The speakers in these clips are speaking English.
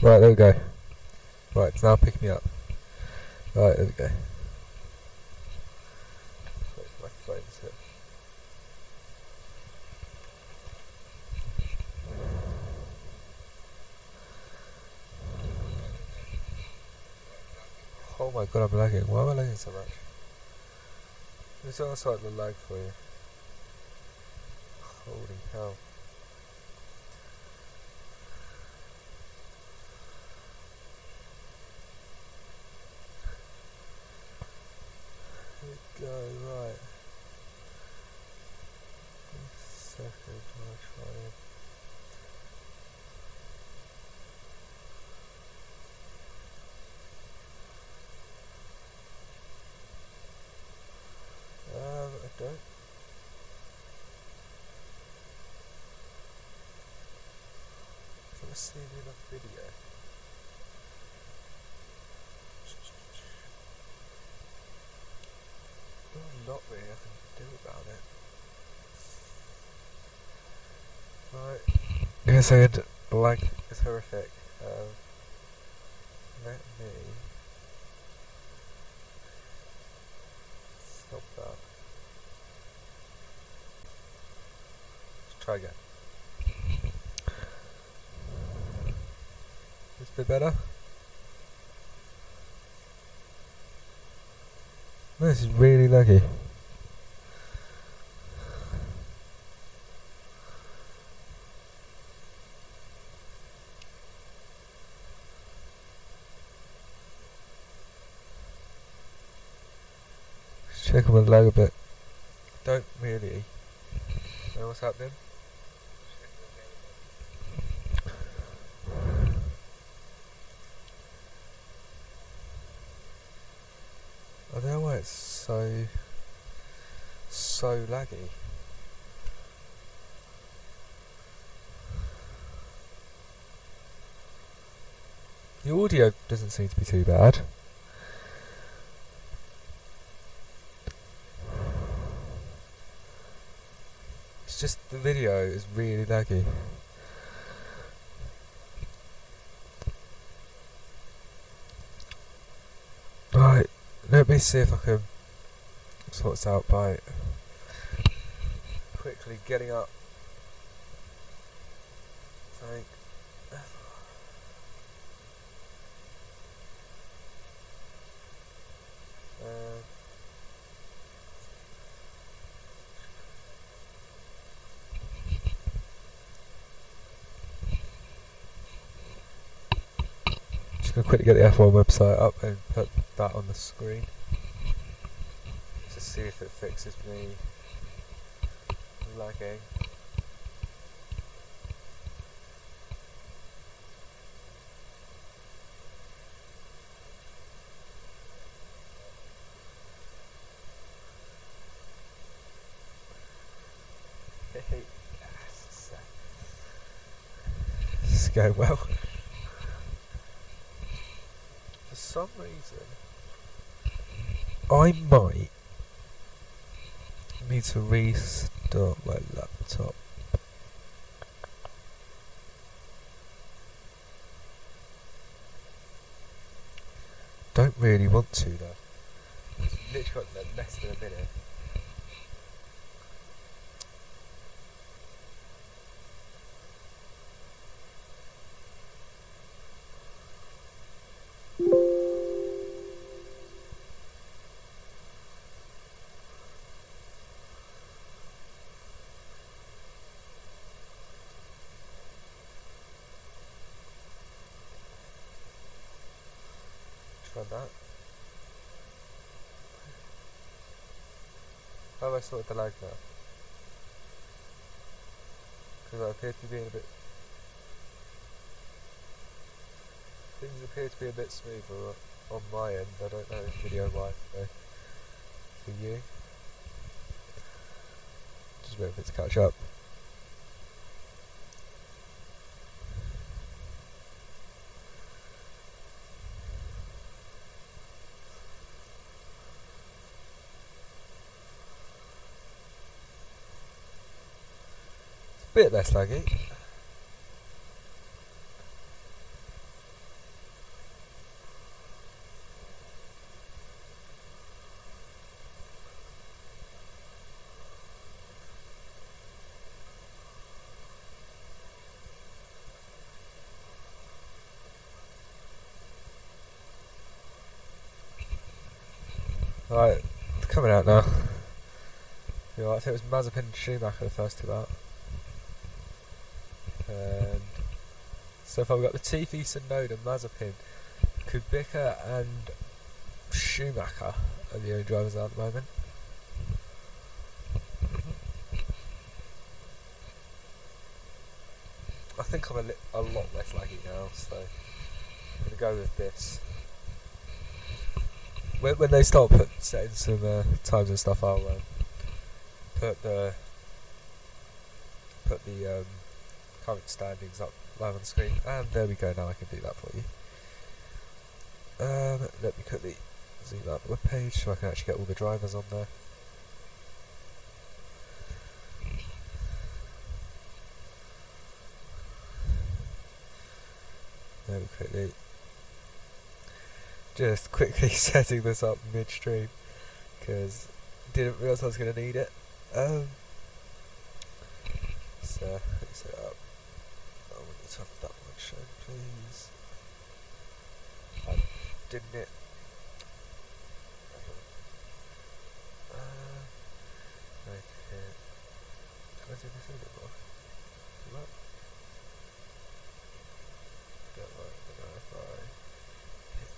Right, there we go. Right, it's now picking me up. Right, there we go. Wait for my phone to... Oh my god, I'm lagging. Why am I lagging so much? It's almost like the lag for you. Holy hell. Here we go, right. Second, I'll try it. I don't. Let's see enough video. Not really nothing to do about it. Right. Yes, I had lag is horrific. Let me stop that. Let's try again. This a bit better? This is really laggy. Check on the lag a bit. Don't really know what's happening. I don't know why it's so laggy. The audio doesn't seem to be too bad. It's just the video is really laggy. Right, let me see if I can sort this out by quickly getting up. Thank. Just gonna quickly get the F1 website up and put that on the screen. Just see if it fixes me lagging. Yes. This is going well. For some reason, I might need to restart my laptop. Don't really want to though. It's literally got less than a minute. Try that. How have I sorted the lag now? Because I appear to be being a bit... Things appear to be a bit smoother on my end. I don't know video wise though. For you. Just waiting for it to catch up. Bit less laggy. Right, it's coming out now. You know, I think it was Mazepin and Schumacher the first two out. And so far we've got Latifi, Tsunoda, Mazepin, Kubica and Schumacher are the only drivers out at the moment. I think I'm a lot less laggy now, so I'm going to go with this. When they start setting some times and stuff, I'll put the current standings up live on the screen, and there we go. Now I can do that for you. Let me quickly zoom out the web page so I can actually get all the drivers on there. There we quickly. Just quickly setting this up midstream because didn't realise I was going to need it. So let's set it up. I want to have that one shown, please. I didn't it. Okay. Can I do this a bit more? Look. Don't know if I hit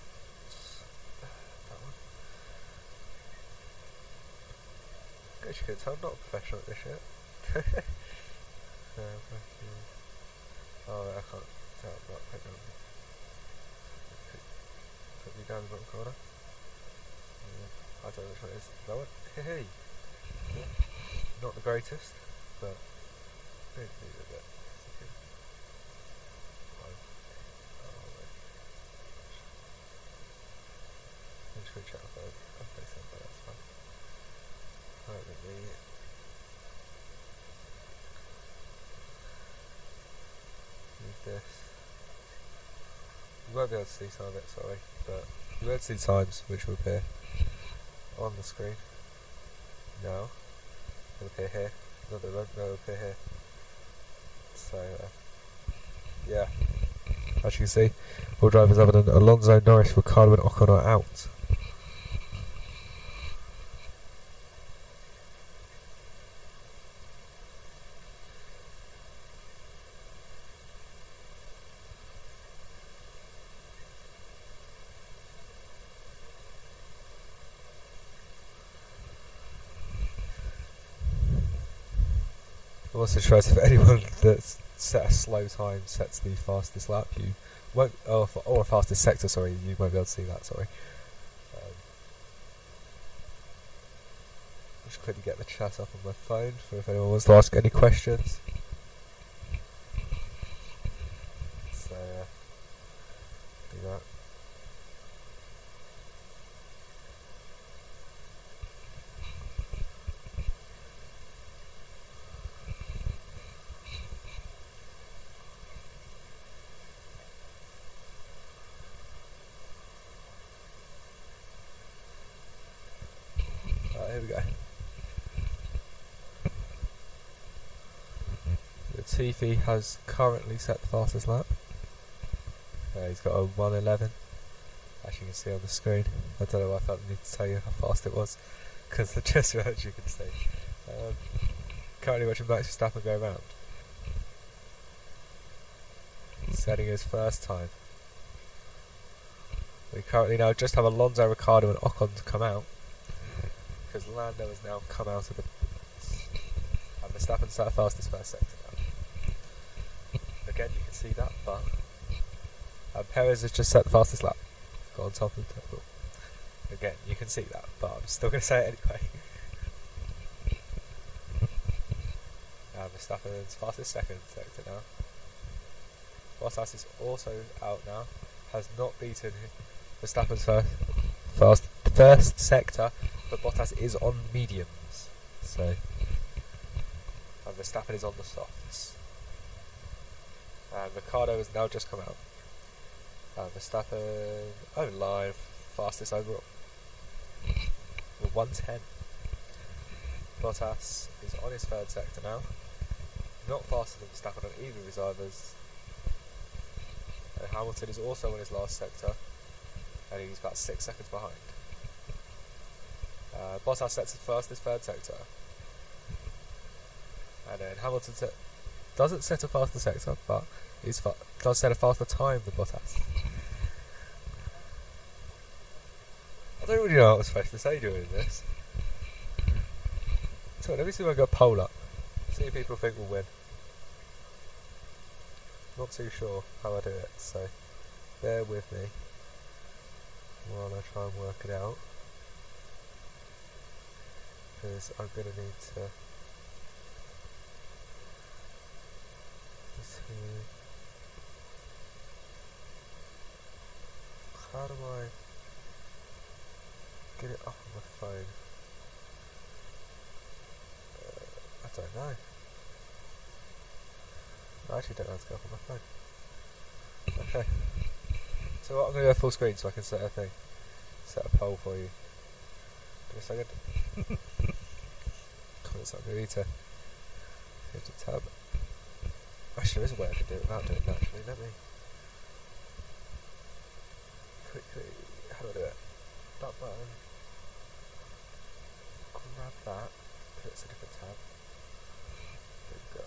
that one. As you can tell, I'm not a professional at this yet. Oh, I can't tell. Right, put me down the bottom corner. I don't know which one it is. That one? Hey! Not the greatest, but don't need a bit. I'm just going to check my phone. Okay, so that's fine. Right, let me move this. You won't be able to see some of it, sorry, but you won't see times which will appear on the screen. Now, it'll appear here. No, they won't. No, it'll appear here. So, yeah. As you can see, all drivers other than Alonso, Norris, Ricciardo and Ocon are out. I'm also sure if anyone that's set a slow time sets the fastest lap, you won't, or fastest sector, sorry, you won't be able to see that, sorry. I'll just quickly get the chat up on my phone for if anyone wants to ask any questions. So, do that. Here we go. Latifi has currently set the fastest lap. He's got a 1:11, as you can see on the screen. I don't know why I felt the need to tell you how fast it was, because just as you can see. Currently watching Max Verstappen go around. Setting his first time. We currently now just have Alonso, Ricciardo and Ocon to come out, because Lando has now come out of the pits. And Verstappen set the fastest first sector now. Again, you can see that, but Perez has just set the fastest lap. Got on top of the table. Again, you can see that, but I'm still going to say it anyway. Verstappen's fastest second sector now. Bottas is also out now. Has not beaten Verstappen's first sector, but Bottas is on mediums. So, and Verstappen is on the softs. And Ricciardo has now just come out. Verstappen, line, fastest overall. With 1:10. Bottas is on his third sector now. Not faster than Verstappen on either of his drivers. And Hamilton is also on his last sector, and he's about 6 seconds behind. Bottas sets the fastest third sector, and then Hamilton doesn't set a faster sector, but does set a faster time than Bottas. I don't really know what I was supposed to say during this. So let me see if I can go pole up. See if people think we'll win. Not too sure how I do it, so bear with me while I try and work it out. Because I'm going to need to see. How do I get it up on my phone? I don't know. I actually don't know how to go up on my phone. Okay. So what, I'm going to go full screen so I can set a thing. Set a poll for you. Give me a second. So I'm going to need to hit the tab. Actually, there is a way I can do it without doing it naturally. Let me quickly. How do I do it? That button. Grab that. Put it in a different tab. There we go.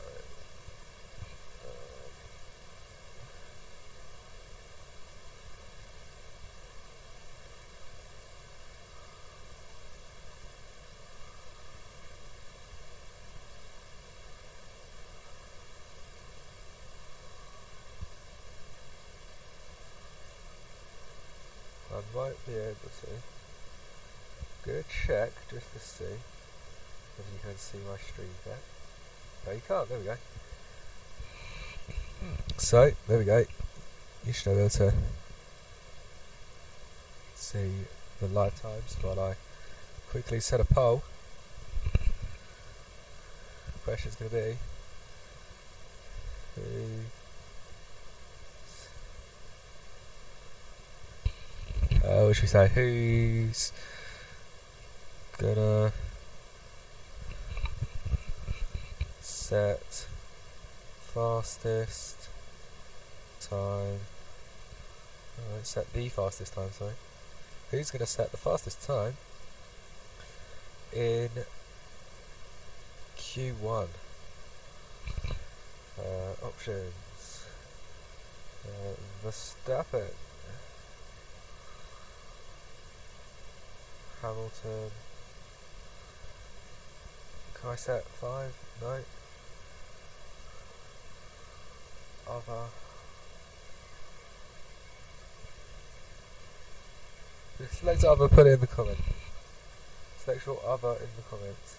I might be able to. I'm going to check just to see if you can see my stream yet. No, you can't. There we go. So, there we go. You should be able to see the live times while I quickly set a poll. The question's going to be what should we say? Who's gonna set fastest time? Set the fastest time, sorry. Who's gonna set the fastest time in Q1? Options. Verstappen. Hamilton. Can I set 5? No. Other. Select other, put it in the comment. Select your other in the comments.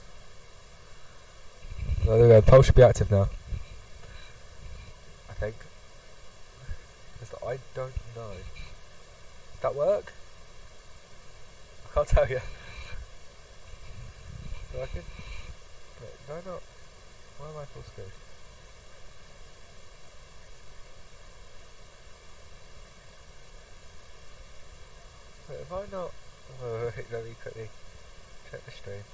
Oh, there we go, poll should be active now. I think. I don't know. Does that work? I can't tell you. Do I can? Wait, no, not. Why am I full screen? Wait, have I not? Oh, wait, let me quickly check the stream.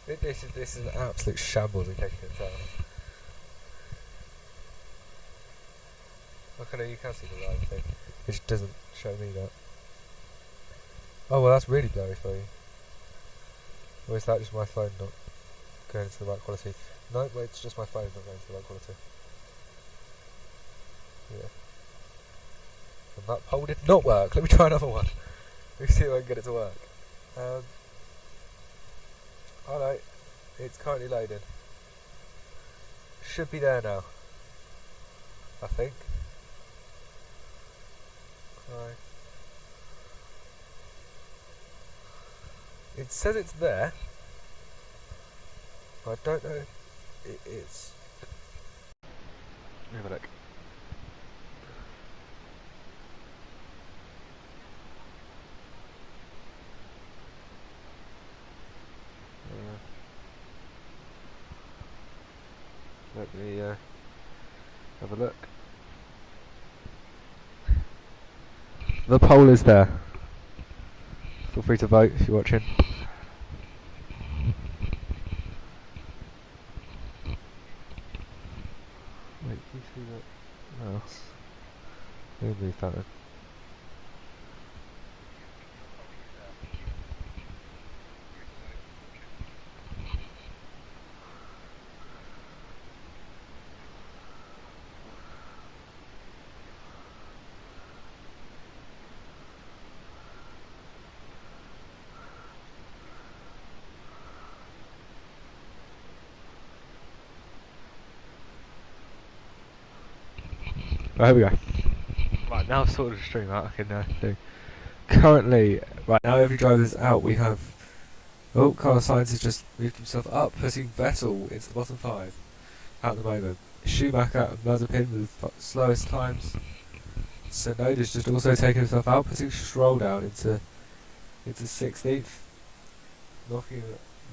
This is an absolute shambles in case you can tell. Okay, no, you can see the live thing. It just doesn't show me that. Oh well, that's really blurry for you. Or is that just my phone not going to the right quality? No, wait, it's just my phone not going to the right quality. Yeah. And that poll did not work. Let me try another one. Let me see if I can get it to work. Oh no, it's currently loading. Should be there now. I think. Right. It says it's there. I don't know if it is. Let me have a look. Let me have a look. The poll is there. Feel free to vote if you're watching. Wait, can you see that? No. Let me move that then. Right, here we go. Right, now I've sorted the stream out. I can do. Currently, right now every driver's out. We have. Oh, Carlos Sainz has just moved himself up, putting Vettel into the bottom 5 at the moment. Schumacher and Mazepin with the slowest times. Tsunoda's just also taken himself out, putting Stroll down into 16th.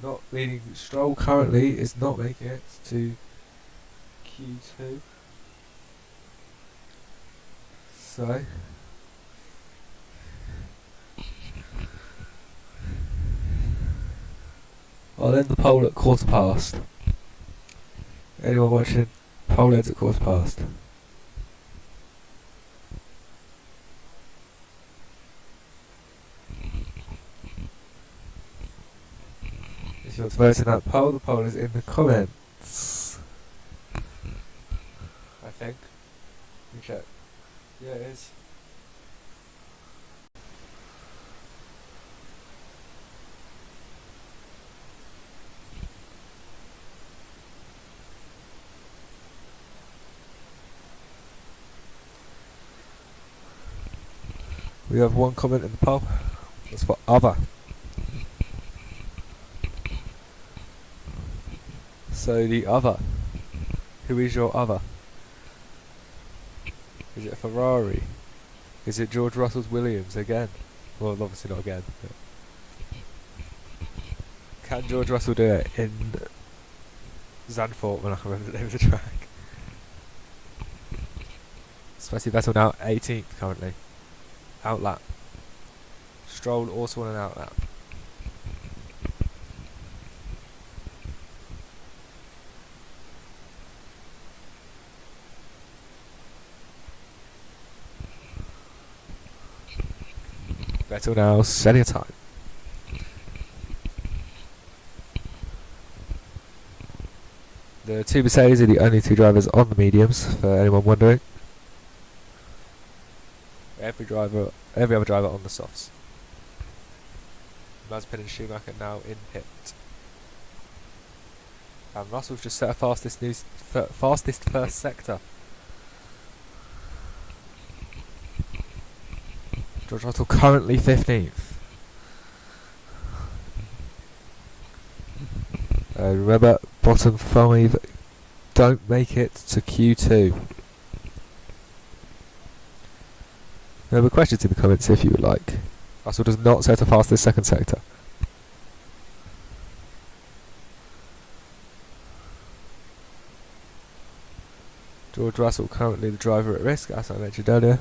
Not meaning Stroll currently is not making it to Q2. So I'll end the poll at 1/4. Anyone watching? Poll ends at 1/4. If you want to vote in that poll, the poll is in the comments. I think. Let me check. Yeah, it is. We have one comment in the poll. That's for other. So the other. Who is your other? Is it Ferrari? Is it George Russell's Williams again? Well, obviously not again. Can George Russell do it in Zandvoort when I can remember the name of the track? Spicy Vettel now 18th currently. Outlap. Stroll also on an outlap. Vettel now setting a time. The two Mercedes are the only two drivers on the mediums, for anyone wondering. Every other driver on the softs. Mazepin and Schumacher now in pit. And Russell's just set a fastest first sector. George Russell currently 15th. Remember, bottom 5 don't make it to Q2. Remember, questions in the comments if you would like. Russell does not set a fastest second sector. George Russell currently the driver at risk, as I mentioned earlier.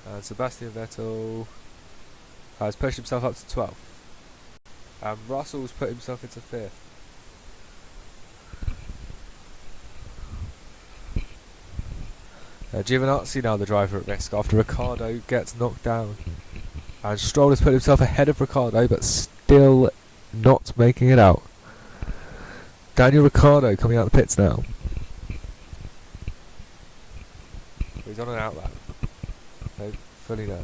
And Sebastian Vettel has pushed himself up to 12th. And Russell's put himself into 5th. Giovinazzi now the driver at risk after Ricciardo gets knocked down. And Stroll has put himself ahead of Ricciardo but still not making it out. Daniel Ricciardo coming out of the pits now. He's on an outlap. No, fully no.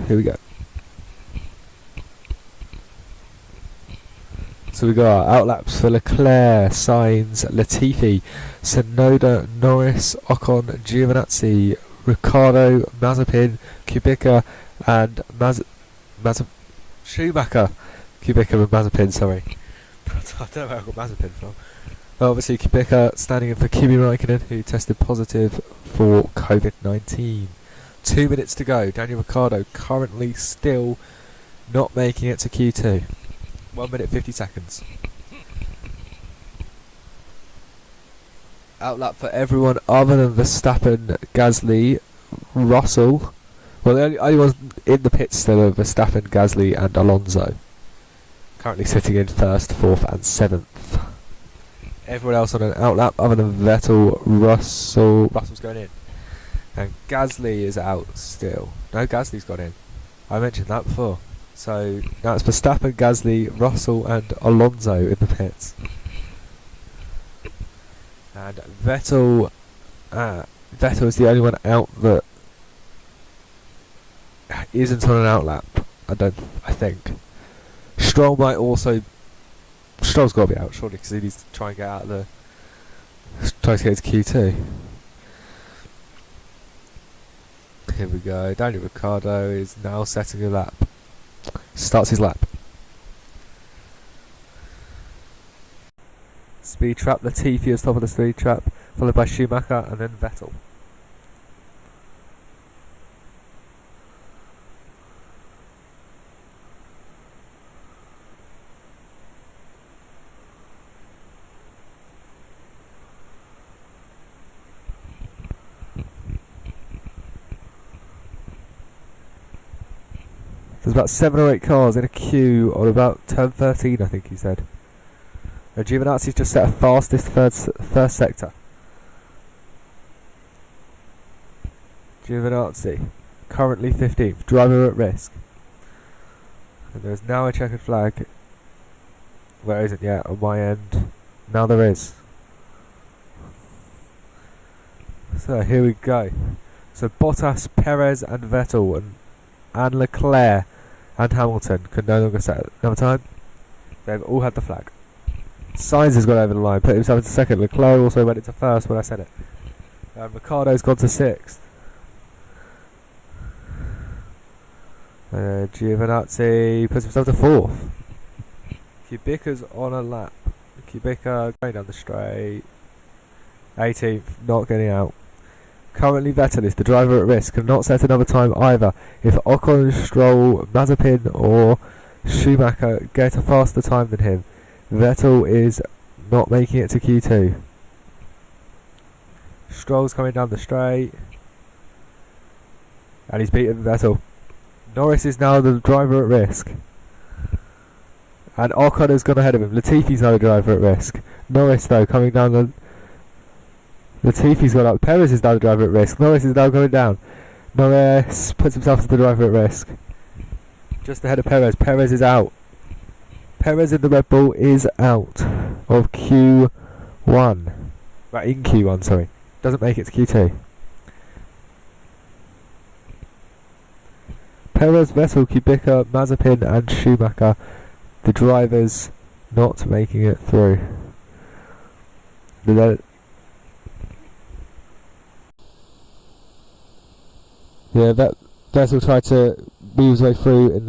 Here we go. So we got our outlaps for Leclerc, Sainz, Latifi, Tsunoda, Norris, Ocon, Giovinazzi, Ricciardo, Mazepin, Kubica, and Schumacher. Kubica and Mazepin, sorry. I don't know where I got Mazepin from. Obviously Kubica standing in for Kimi Räikkönen, who tested positive for COVID-19. 2 minutes to go. Daniel Ricciardo currently still not making it to Q2. 1 minute 50 seconds. Outlap for everyone other than Verstappen, Gasly, Russell. Well, the only ones in the pits still are Verstappen, Gasly and Alonso. Currently sitting in 1st, 4th and 7th. Everyone else on an outlap other than Vettel, Russell's going in. And Gasly is out still. No, Gasly's gone in. I mentioned that before. So now it's Verstappen, Gasly, Russell and Alonso in the pits. And Vettel Vettel is the only one out that isn't on an outlap. I think. Stroll might also. Stroll's got to be out, surely, because he needs to try and get out of the. Try to get to Q2. Here we go. Daniel Ricciardo is now setting a lap. Starts his lap. Speed trap. Latifi is top of the speed trap, followed by Schumacher and then Vettel. There's about 7 or 8 cars in a queue on about turn 13, I think he said. And Giovinazzi's just set a fastest first sector. Giovinazzi, currently 15th, driver at risk. And there is now a checkered flag. Where isn't yet on my end? Now there is. So here we go. So Bottas, Perez and Vettel and Leclerc and Hamilton can no longer set another time. They've all had the flag. Sainz has gone over the line, put himself into second. Leclerc also went into first when I said it. And Ricciardo's gone to sixth. Giovinazzi puts himself to fourth. Kubica's on a lap. Kubica going down the straight. 18th, not getting out. Currently Vettel is the driver at risk, cannot set another time either. If Ocon, Stroll, Mazepin or Schumacher get a faster time than him, Vettel is not making it to Q2. Stroll's coming down the straight and he's beaten Vettel. Norris is now the driver at risk and Ocon has gone ahead of him. Latifi's now the driver at risk. Norris though coming down the... Latifi's gone up. Perez is now the driver at risk. Norris is now going down. Norris puts himself as the driver at risk. Just ahead of Perez. Perez is out. Perez in the Red Bull is out of Q1. Right, in Q1, sorry. Doesn't make it to Q2. Perez, Vettel, Kubica, Mazepin and Schumacher, the drivers not making it through. Yeah, Vettel tried to weave his way through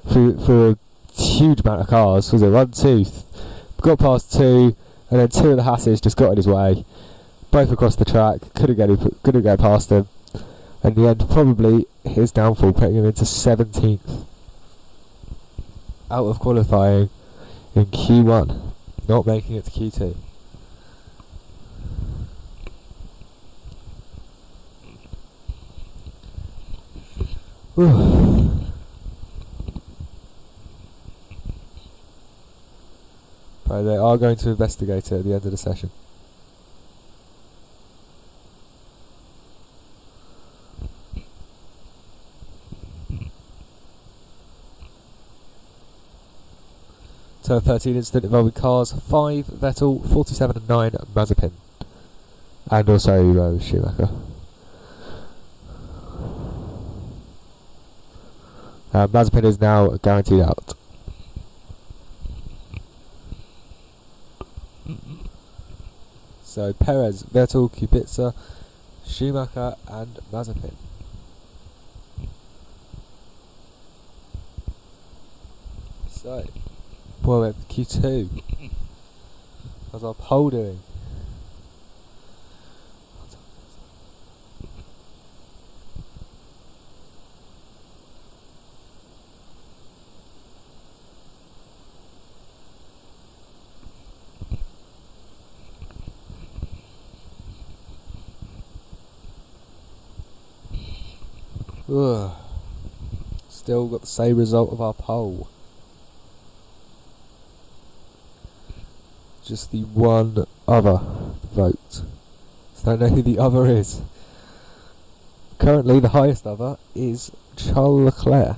through a huge amount of cars. Was it 1, 2? Got past 2, and then 2 of the Hasses just got in his way. Both across the track, couldn't get past him. In the end, probably his downfall, putting him into 17th. Out of qualifying in Q1, not making it to Q2. But they are going to investigate it at the end of the session. Turn 13 incident involving cars 5, Vettel, 47 and 9, Mazepin. And also Schumacher. Mazepin is now guaranteed out. So Perez, Vettel, Kubica, Schumacher and Mazepin. So, boy, we're Q2. How's our pole doing? Ugh. Still got the same result of our poll. Just the one other vote. So I don't know who the other is. Currently the highest other is Charles Leclerc.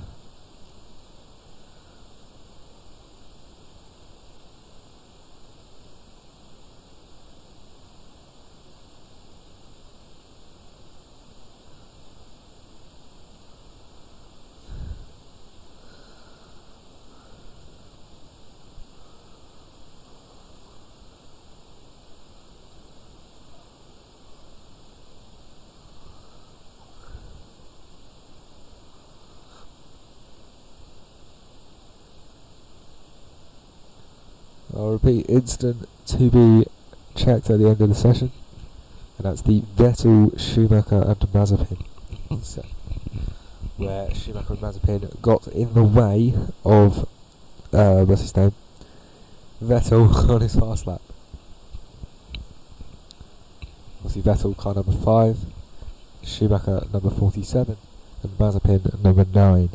I'll repeat, instant to be checked at the end of the session, and that's the Vettel, Schumacher and Mazepin set, where Schumacher and Mazepin got in the way of what's his name, Vettel on his fast lap. Obviously Vettel car number 5, Schumacher number 47 and Mazepin number 9.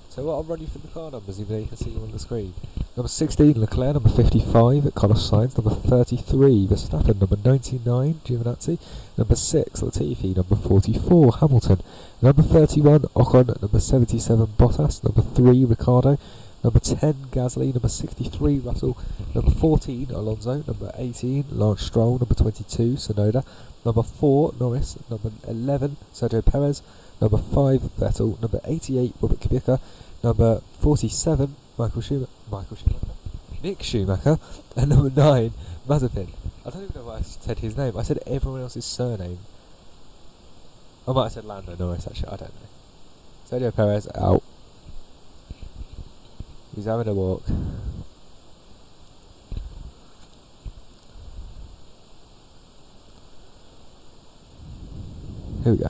So what, I'll run you through the car numbers even though you can see them on the screen. Number 16 Leclerc, number 55 Carlos Sainz, number 33 Verstappen, number 99 Giovinazzi, number 6 Latifi, number 44 Hamilton, number 31 Ocon, number 77 Bottas, number 3 Ricciardo, number 10 Gasly, number 63 Russell, number 14 Alonso, number 18 Lance Stroll, number 22 Tsunoda, number 4 Norris, number 11 Sergio Perez, number 5 Vettel, number 88 Robert Kubica, number 47 Mick Schumacher, and number 9 Mazepin. I don't even know why I said his name. I said everyone else's surname. I might have said Lando Norris actually, I don't know. Sergio Perez out. He's having a walk. Here we go.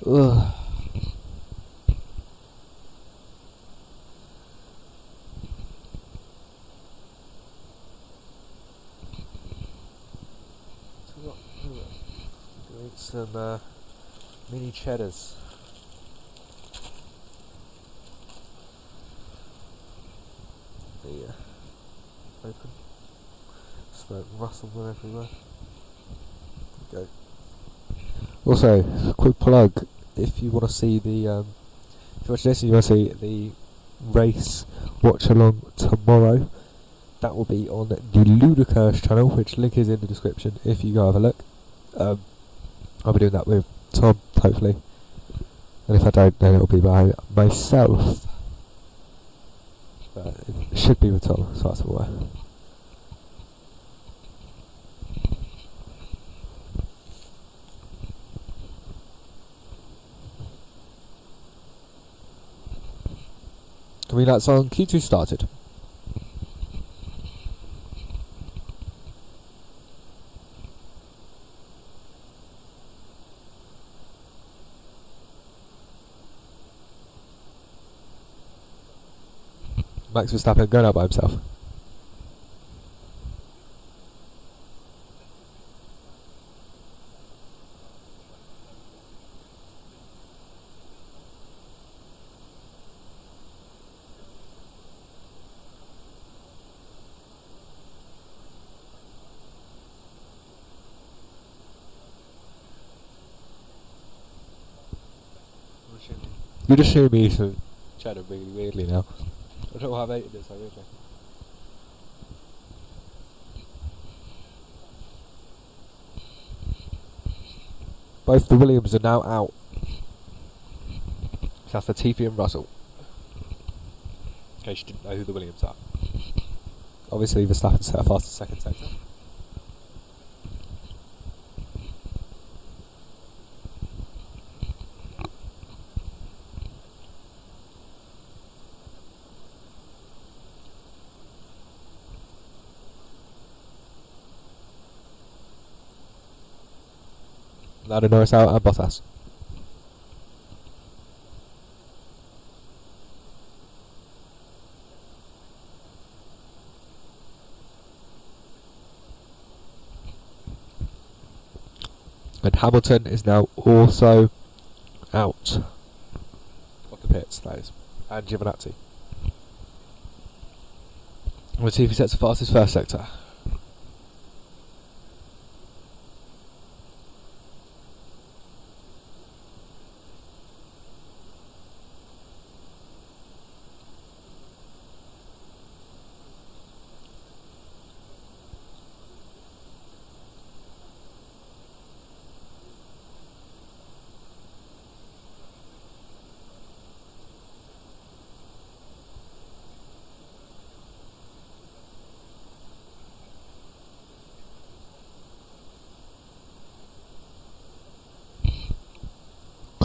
Ugh. Doing some mini cheddars. Open. Smoke rustle them everywhere. There we go. Also, quick plug, if you want to see the, if you watch this and you want to see the race watch-along tomorrow, that will be on the Ludacurse channel, which link is in the description if you go have a look. I'll be doing that with Tom, hopefully, and if I don't, then it'll be by myself, but it should be with Tom, so that's why. Green lights on, Q2 started. Max Verstappen going out by himself. You're just hearing me chatting really weirdly now. I don't know why I've hated it so weirdly. Both the Williams are now out. So that's Latifi and Russell. In case you didn't know who the Williams are. Obviously Verstappen set a fastest second sector. Lando Norris out and Bottas. And Hamilton is now also out of the pits, that is. And Giovinazzi. We'll see if he sets the fastest first sector.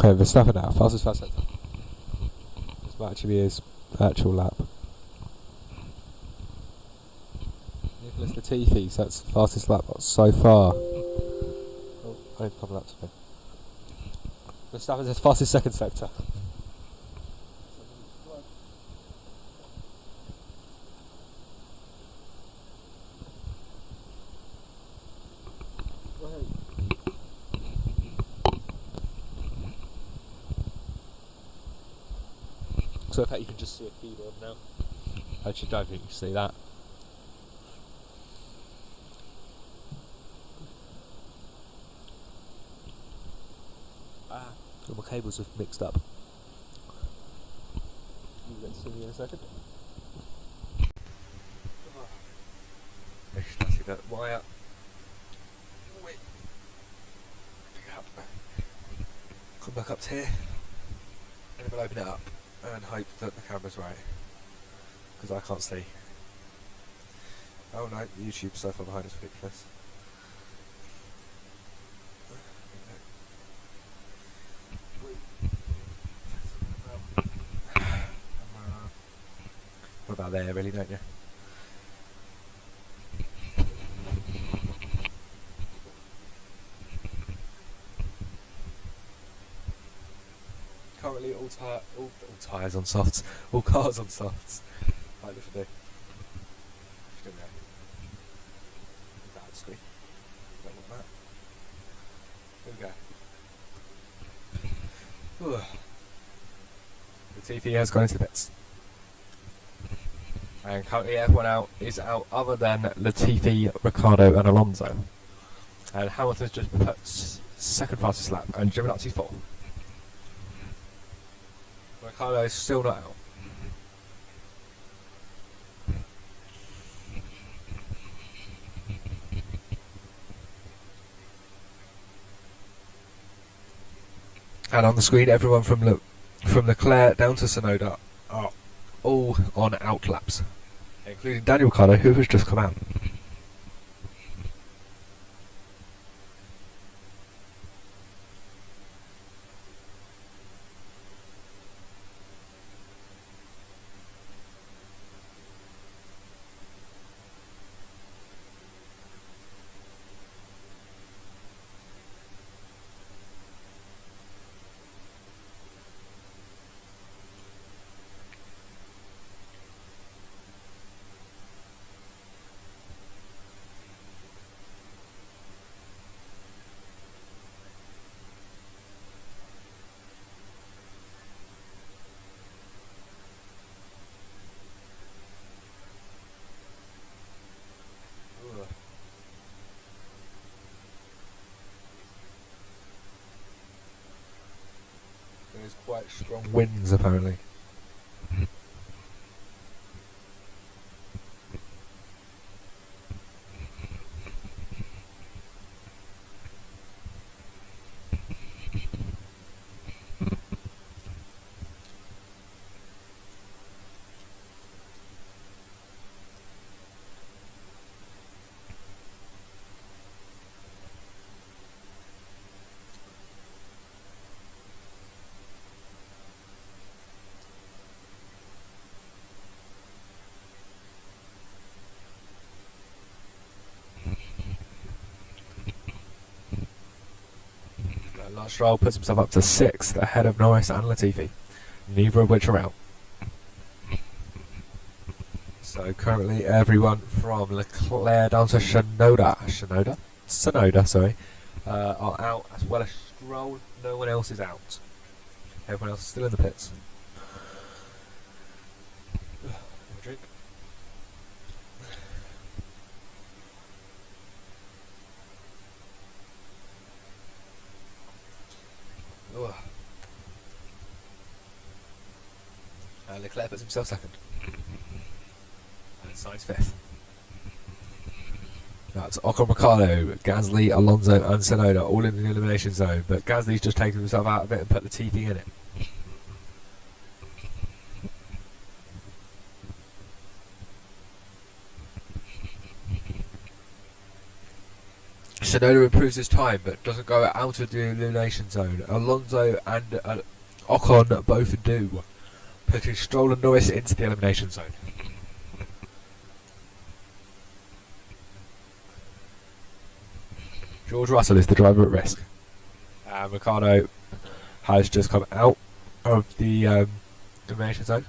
Okay, Verstappen now, fastest first sector. This might actually be his actual lap. Nicholas Latifi sets the fastest lap so far. Oh, only a couple laps away. Verstappen's his fastest second sector. So in fact you can just see a keyboard now. I actually don't think you can see that. All my cables have mixed up. Let's see in a second. Let's see that wire. Wait. Pick it up. Come back up to here. And we'll open it up and hope that the camera's right. Because I can't see. Oh no, the YouTube stuff on behind is ridiculous. What about there, really, don't you? Currently, all tyres on softs, all cars on softs. Right, this should do. Should do that. That screen. Don't want that. Here we go. The TV has gone into the pits. And currently everyone is out other than Latifi, Ricciardo and Alonso. And Hamilton's just put second fastest lap and Giovinazzi's fourth. Ricciardo is still not out. And on the screen everyone from Leclerc down to Tsunoda are all on out laps, including Daniel Ricciardo, who has just come out. There's quite strong winds apparently. Lance Stroll puts himself up to 6th ahead of Norris and Latifi, neither of which are out. So currently everyone from Leclerc down to Tsunoda, are out, as well as Stroll. No one else is out. Everyone else is still in the pits. Drink. Leclerc puts himself second. And Sainz 5th. That's Ocon, Ricciardo, Gasly, Alonso and Tsunoda all in the elimination zone, but Gasly's just taken himself out of it and put the TV in it. Tsunoda improves his time but doesn't go out of the elimination zone. Alonso and Ocon both do, putting Stroll and Norris into the elimination zone. George Russell is the driver at risk. And Ricciardo has just come out of the elimination zone.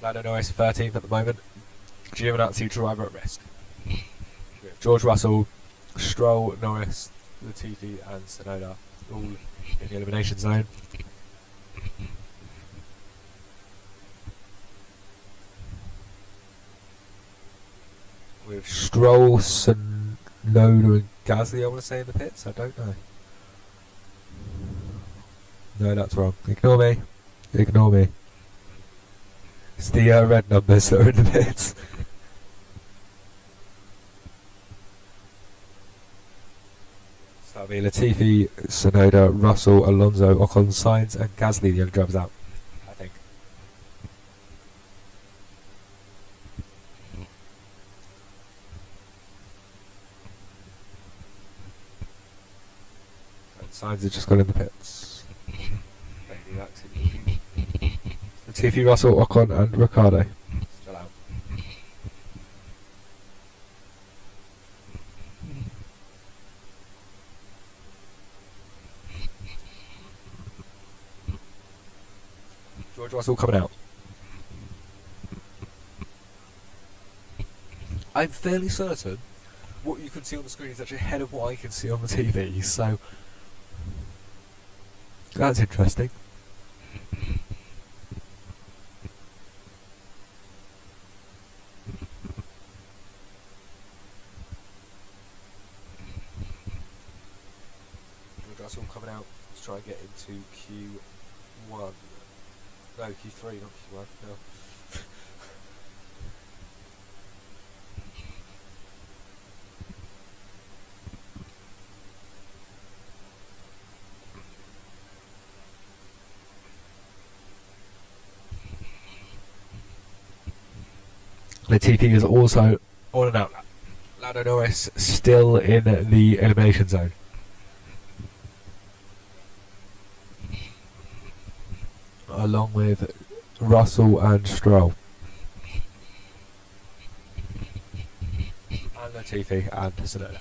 Lando Norris 13th at the moment. Giovinazzi driver at risk. With George Russell, Stroll, Norris, Latifi and Tsunoda all in the elimination zone. With Stroll, Tsunoda and Gasly, I want to say, in the pits. I don't know. No, that's wrong. Ignore me. Ignore me. It's the red numbers that are in the pits. So that'll be Latifi, Tsunoda, Russell, Alonso, Ocon, Sainz and Gasly, the only drivers out, I think. And Sainz has just gone in the pits. Latifi, Russell, Ocon and Ricciardo still out. George Russell coming out. I'm fairly certain what you can see on the screen is actually ahead of what I can see on the TV, so that's interesting. Russell coming out to try and get into Q1. No, Q3, not Q1. No. Latifi is also on and out. Lando Norris still in the elimination zone. Along with Russell and Stroll. And Latifi and Tsunoda.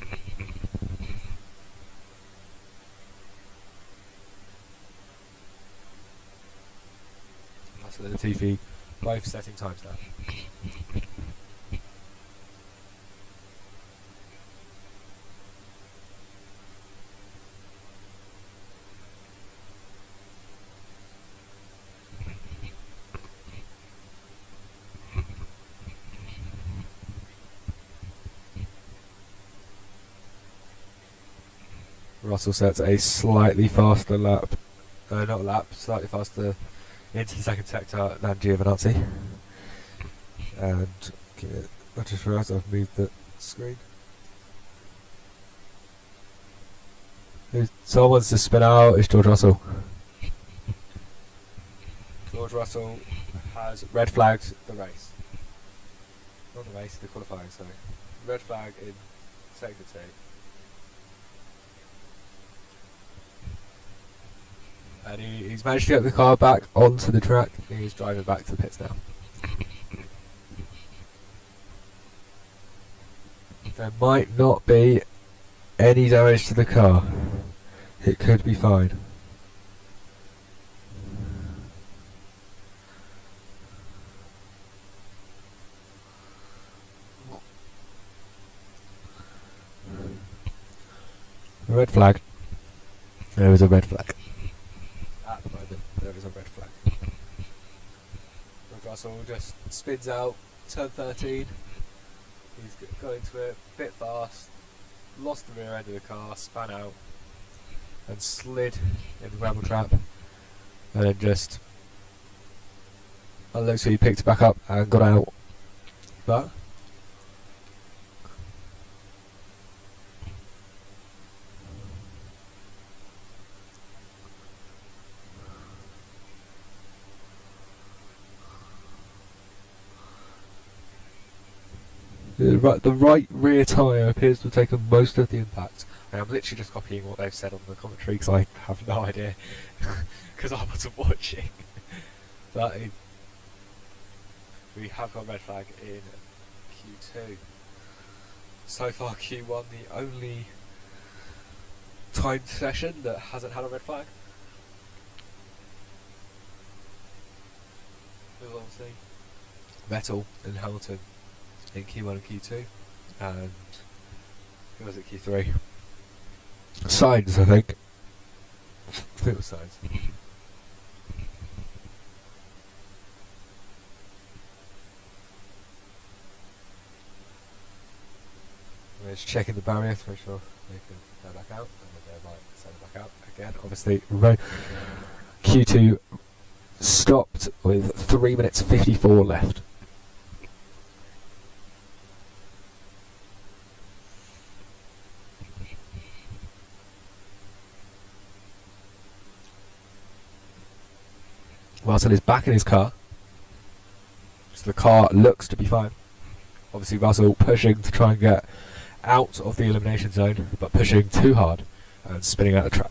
Russell and Latifi both setting times now. Russell sets a slightly faster lap, slightly faster into the second sector than Giovinazzi. And I just realised I've moved the screen. Someone wants to spin out, it's George Russell. George Russell has red flagged the race. Not the race, the qualifying, sorry. Red flag in sector 2. And he's managed to get the car back onto the track. He's driving back to the pits now. There might not be any damage to the car. It could be fine. Red flag. There is a red flag. At the moment, there is a red flag. Russell just spins out, turn 13. He's got into it a bit fast, lost the rear end of the car, span out, and slid in the gravel trap. And then just, looks like he picked it back up and got out. But The right rear tyre appears to have taken most of the impact. And I'm literally just copying what they've said on the commentary because I have no idea. Because I wasn't watching. But we have got red flag in Q2. So far Q1 the only timed session that hasn't had a red flag. With obviously Vettel and Hamilton in Q1 and Q2, and who was it, Q3? Signs, I think. I think it was Signs. We're just checking the barrier to make sure they can go back out, and then they might send it back out again. Obviously, Q2 stopped with 3 minutes 54 left. Russell is back in his car, so the car looks to be fine. Obviously Russell pushing to try and get out of the elimination zone, but pushing too hard and spinning out the track.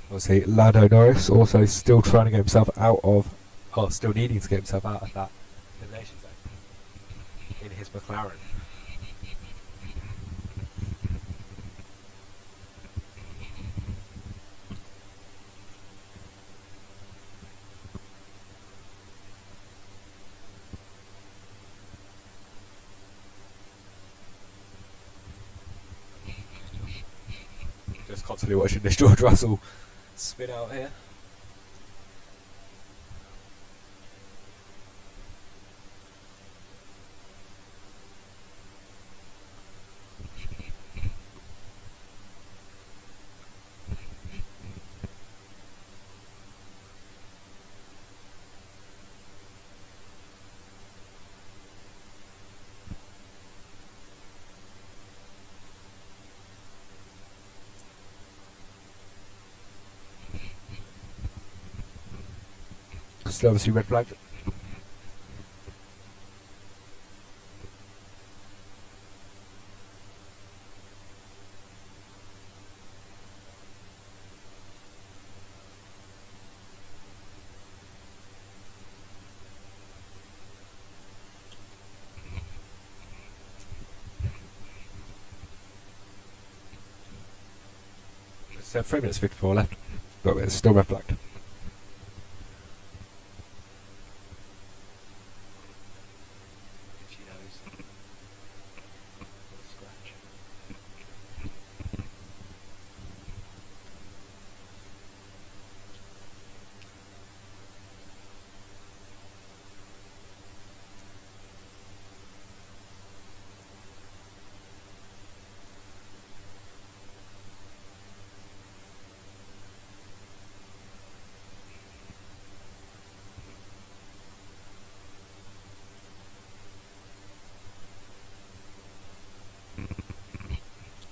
Obviously Lando Norris also still trying to get himself out of, or still needing to get himself out of that elimination zone in his McLaren. Just constantly watching this George Russell spin out here. Still obviously red flag. It's 3 minutes 54 left, but it's still red flagged.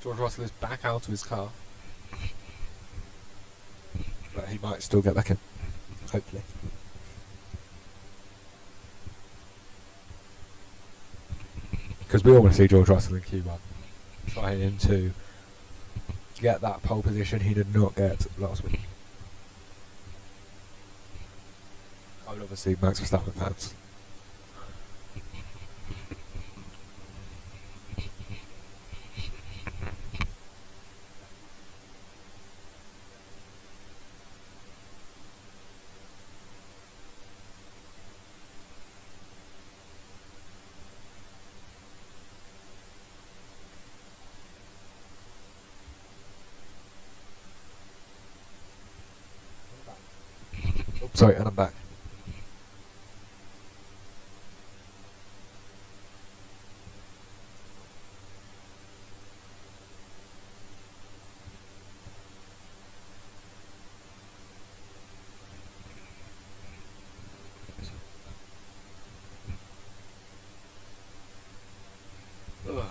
George Russell is back out of his car, but he might still get back in, hopefully. Because we all want to see George Russell in Q1 trying to get that pole position he did not get last week. I would obviously Max Verstappen fans. Sorry, and I'm back. Ugh.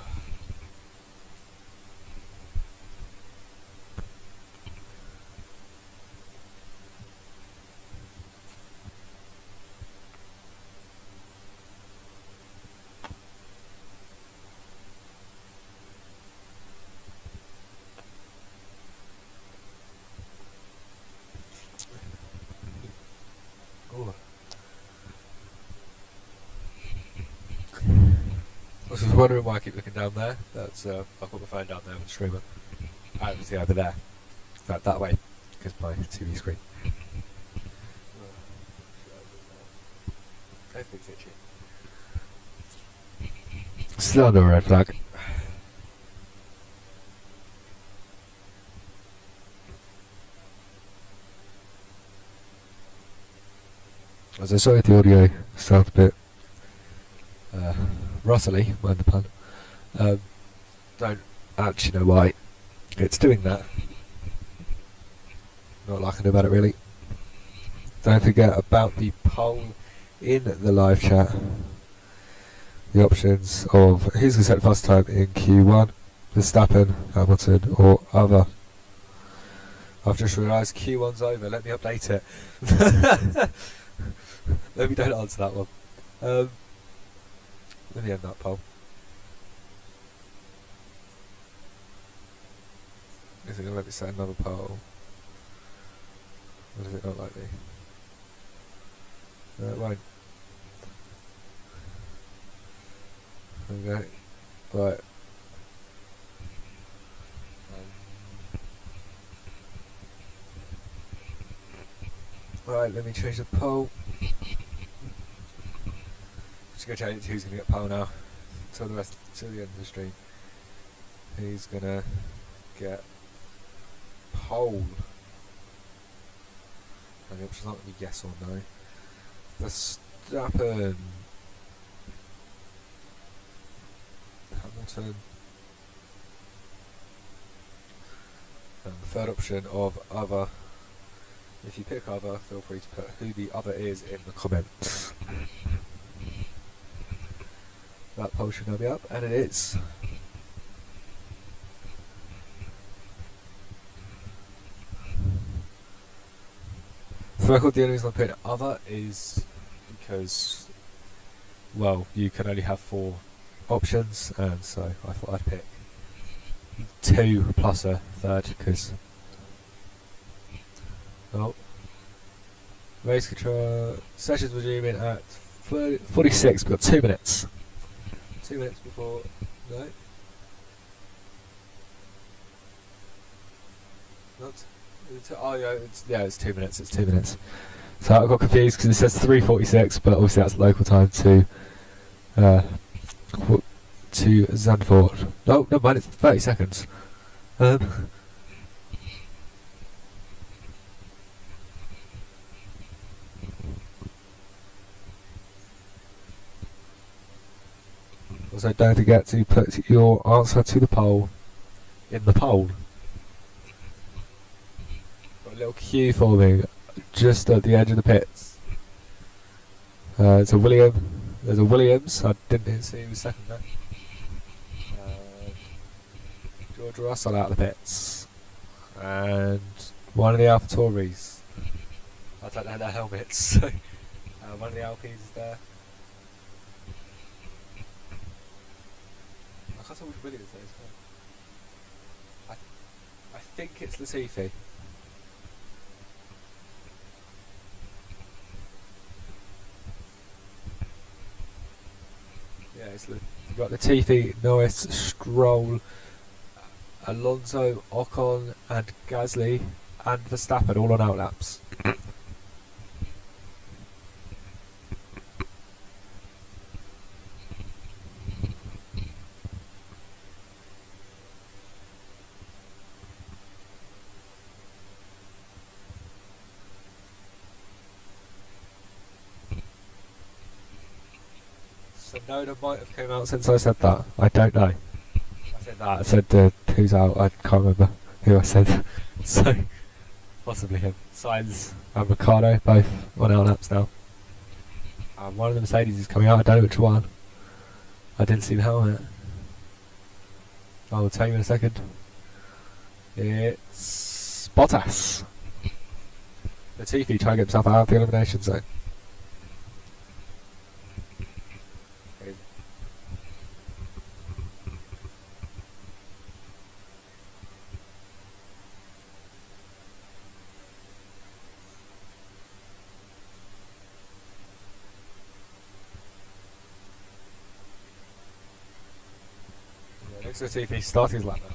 I was wondering why I keep looking down there. That's I've got my phone down there with the streamer. I can see over there. That way, because my TV screen. Everything's itchy. Still under a red flag. As I say, the audio sounds a bit rustly, mind the pun. Don't actually know why it's doing that. Not liking about it really. Don't forget about the poll in the live chat. The options of who's going to set the fast time in Q1, Verstappen, Hamilton or other. I've just realised Q1's over, let me update it. Maybe don't answer that one. Let me end that poll. Is it going to let me set another poll? Or does it not like me? No, it won't. Okay, right. Right, let me change the poll. Just gonna change it to who's gonna get poll now. Till the end of the stream. Who's gonna get poll? And the options aren't gonna be yes or no. Verstappen. Hamilton. And the third option of other. If you pick other, feel free to put who the other is in the comments. That poll should now be up, and it is. For the record, the only reason I'm putting other is because, well, you can only have 4 options, and so I thought I'd pick 2 plus a third, because race control sessions resuming at 46. We've got 2 minutes. 2 minutes before. No. Not. Oh yeah, it's 2 minutes. It's 2 minutes. So I got confused because it says 3:46, but obviously that's local time to Zandvoort. No, never mind. It's 30 seconds. Also, don't forget to put your answer to the poll in the poll. Got a little queue forming just at the edge of the pits. It's a William. There's a Williams. I didn't see who was second there. George Russell out of the pits, and one of the Alpha Tauris. I don't know their helmets. So one of the Alpines is there. I can't tell which Williams there is. I think it's Latifi. Yeah, you've got Latifi, Norris, Stroll, Alonso, Ocon and Gasly and Verstappen all on outlaps. So Noda might have came out since I said that. I don't know. I said that. I said who's out. I can't remember who I said. So possibly him. Sainz and Ricciardo both on out laps now. One of the Mercedes is coming out. I don't know which one. I didn't see the helmet. I'll tell you in a second. It's Bottas. Latifi trying to get himself out of the elimination zone. Next Latifi starting his lap now.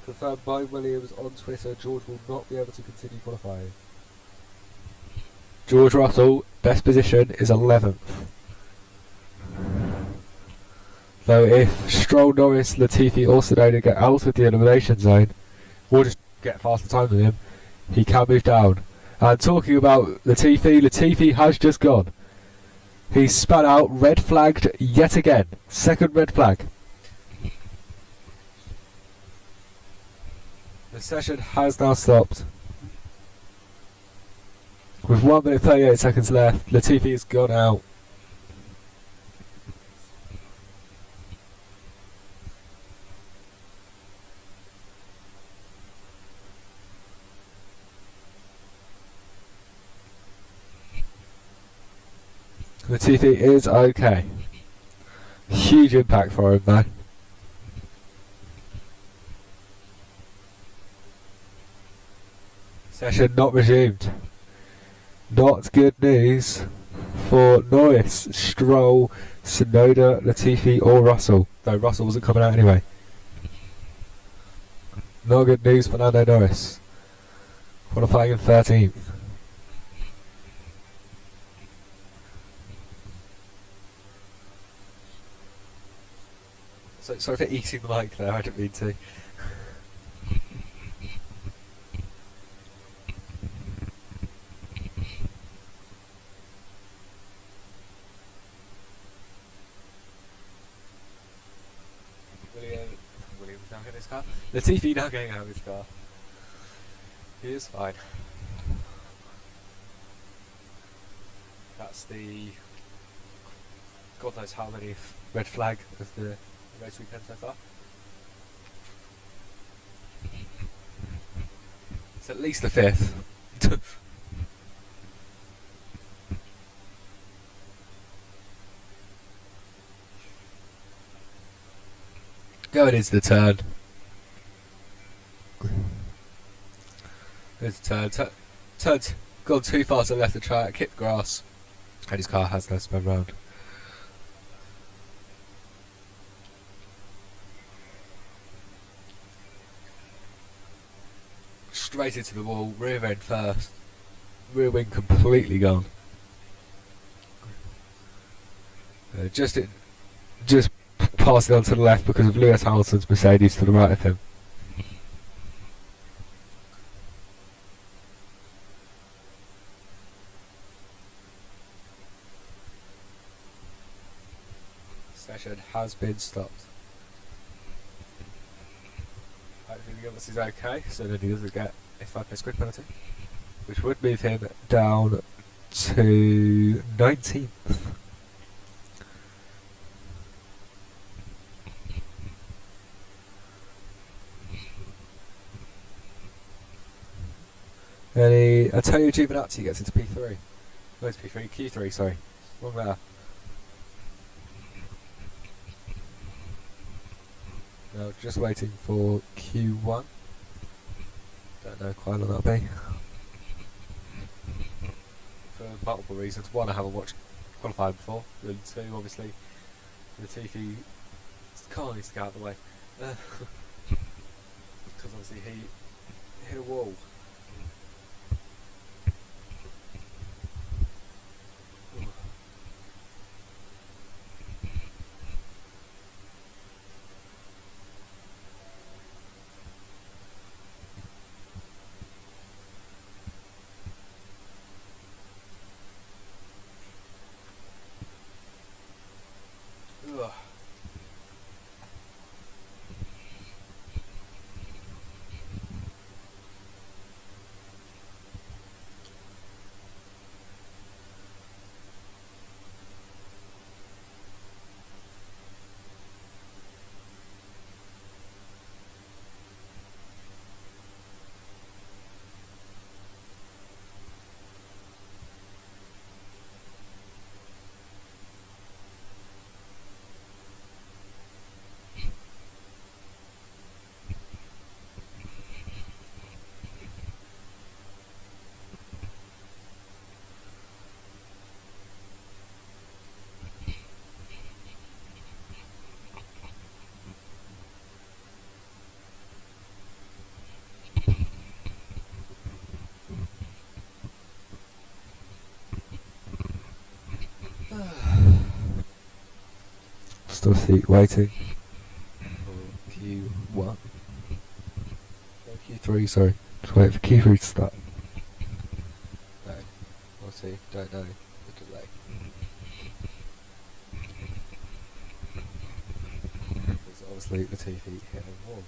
Confirmed by Williams on Twitter, George will not be able to continue qualifying. George Russell, best position is 11th. Though if Stroll, Norris, Latifi or Tsunoda get out of the elimination zone, or just get faster time than him, he can move down. And talking about Latifi has just gone. He's spat out, red flagged yet again. Second red flag. The session has now stopped. With 1 minute 38 seconds left, Latifi has gone out. Latifi is okay. Huge impact for him, man. Session not resumed. Not good news for Norris, Stroll, Tsunoda, Latifi or Russell. Though Russell wasn't coming out anyway. Not good news for Lando Norris. Qualifying in 13th. Sorry for eating the mic there, I didn't mean to. Williams now getting his car. Latifi now getting out of his car. He is fine. That's the... God knows how many red flag of the race weekend so far. It's at least the 5th. Going into the turn. There's a turn. Turn's gone too far to the left of the track, hit the grass, and his car has no spin round. Straight into the wall, rear end first, rear wing completely gone. Just passing on to the left because of Lewis Hamilton's Mercedes to the right of him. Session has been stopped. Hopefully the Gilbert is okay, so that he doesn't get a 5 grid penalty, which would move him down to 19th. Antonio Giovinazzi gets into P3. No, it's P3, Q3, sorry. Wrong there. Now just waiting for Q1. Don't know quite how long that'll be. For multiple reasons. One, I haven't watched qualifying before. And two, obviously, Latifi car needs to get out of the way. Because obviously he hit a wall. just obviously waiting for Q1. No, Q3, sorry. Just waiting for Q3 to start. No, we'll see. Don't know the delay. Because obviously the TV hit a wall.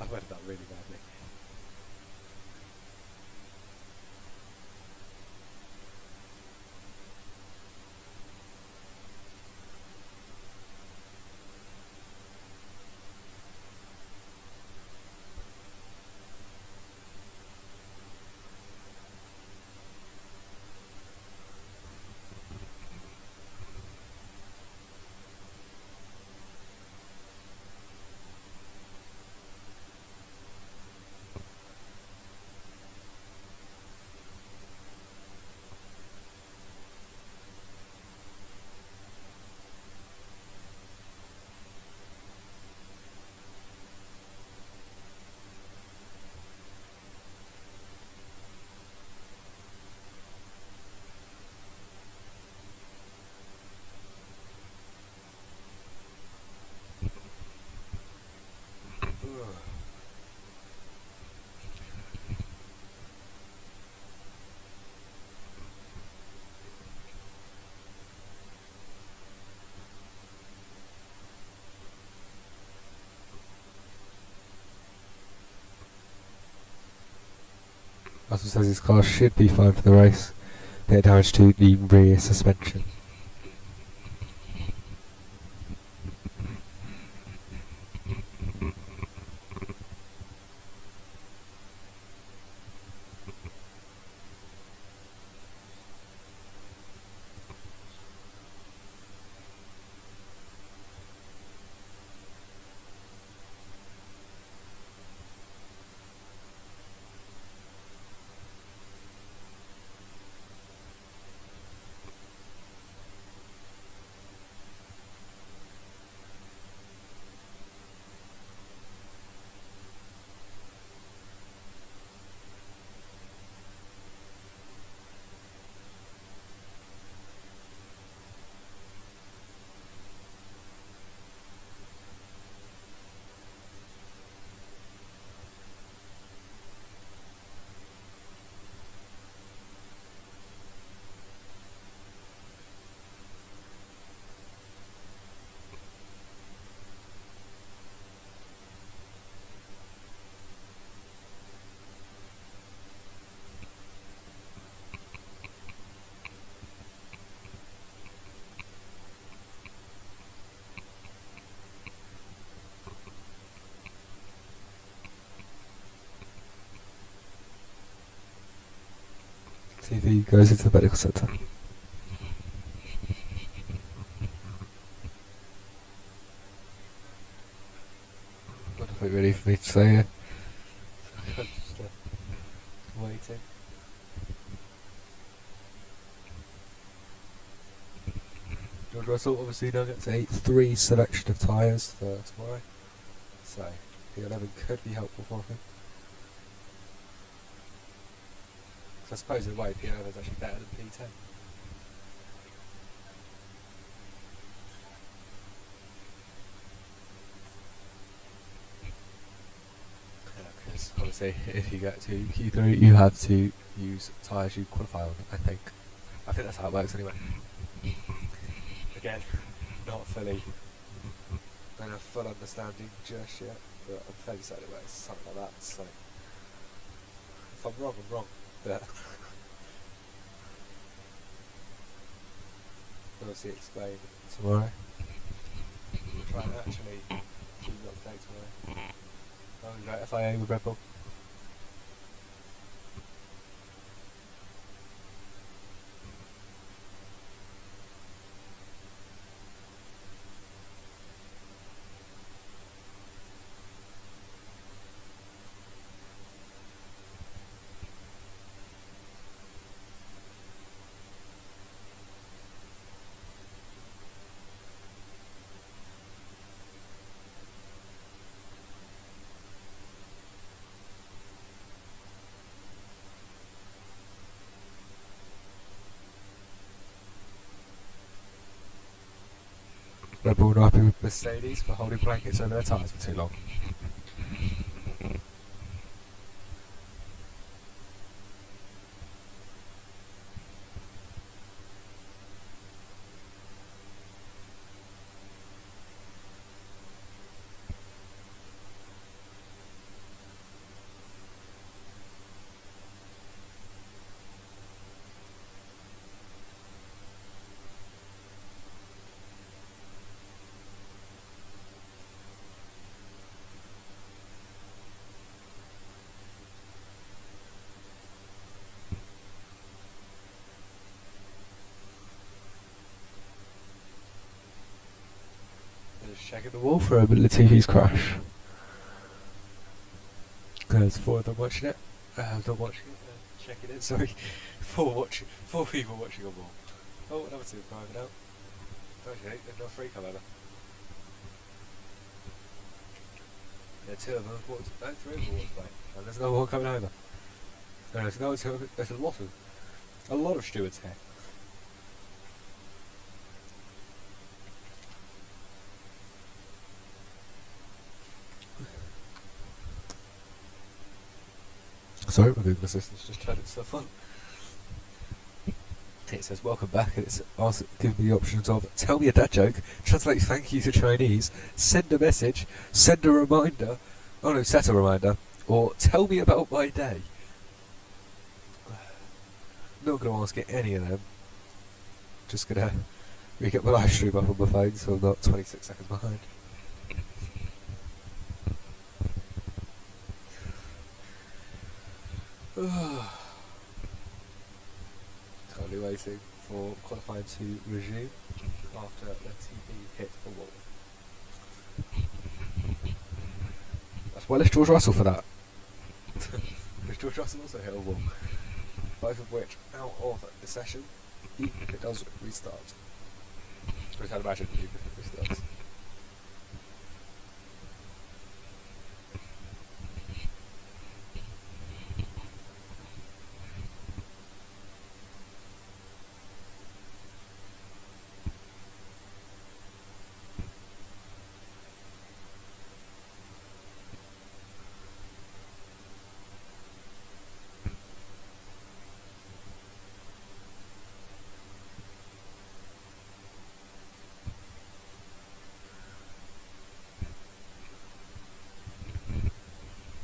I went that really badly. Russell says his car should be fine for the race. Bit of damage to the rear suspension. TV goes into the medical centre. Nothing really for me to say here. Just waiting. George Russell obviously now gets a 3 selection of tyres for tomorrow, so P11 could be helpful for him. I suppose in a way P11 is actually better than P10. Because obviously if you get to Q3 you have to use tyres you qualify on, I think. I think that's how it works anyway. Again, not fully don't have full understanding just yet, but I'm fairly certain it works something like that, so if I'm wrong, I'm wrong. But we'll obviously explain tomorrow. We'll try and actually keep you up to date tomorrow. Oh, we got FIA with Red Bull. Red Bull not happy with Mercedes for holding blankets over their tyres for too long. Just checking the wall for a bit of TV's crash. There's 4 of them watching it. Not watching it, checking it, sorry. 4 people watching on wall. Oh, another 2 driving out. Okay, there's no 3 come over. Yeah, 2 of them have walked, no, 3 of them walked away. And there's another one coming over. No, there's a lot of stewards here. Sorry, my Google Assistant's just turned itself on. It says welcome back, and it's giving me the options of tell me a dad joke, translate thank you to Chinese, send a message, send a reminder, set a reminder, or tell me about my day. Not going to ask it any of them. Just going to re-get my live stream up on my phone so I'm not 26 seconds behind. Currently waiting for qualifying to resume after the TV hit a wall. That's why there's George Russell for that. Because George Russell also hit a wall. Both of which out of the session, even if it does restart. Which I'd imagine even if it restarts.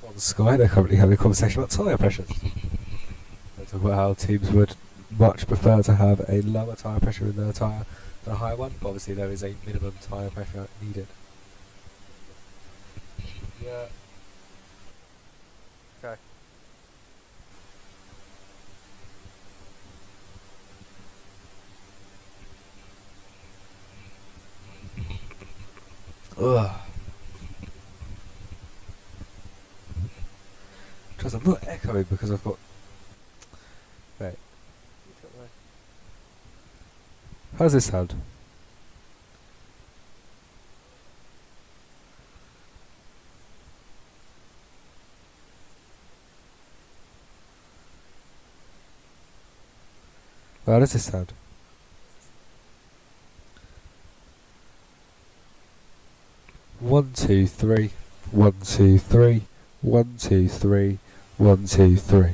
On Sky, they're currently having a conversation about tyre pressures. They talk about how teams would much prefer to have a lower tyre pressure in their tyre than a higher one, but obviously there is a minimum tyre pressure needed. Yeah. Okay. Ugh. Because I'm not echoing because I've got... Right. How does this sound? How does this sound? One, two, three. 1, 2, 3. 1, 2, 3. 1, 2, 3.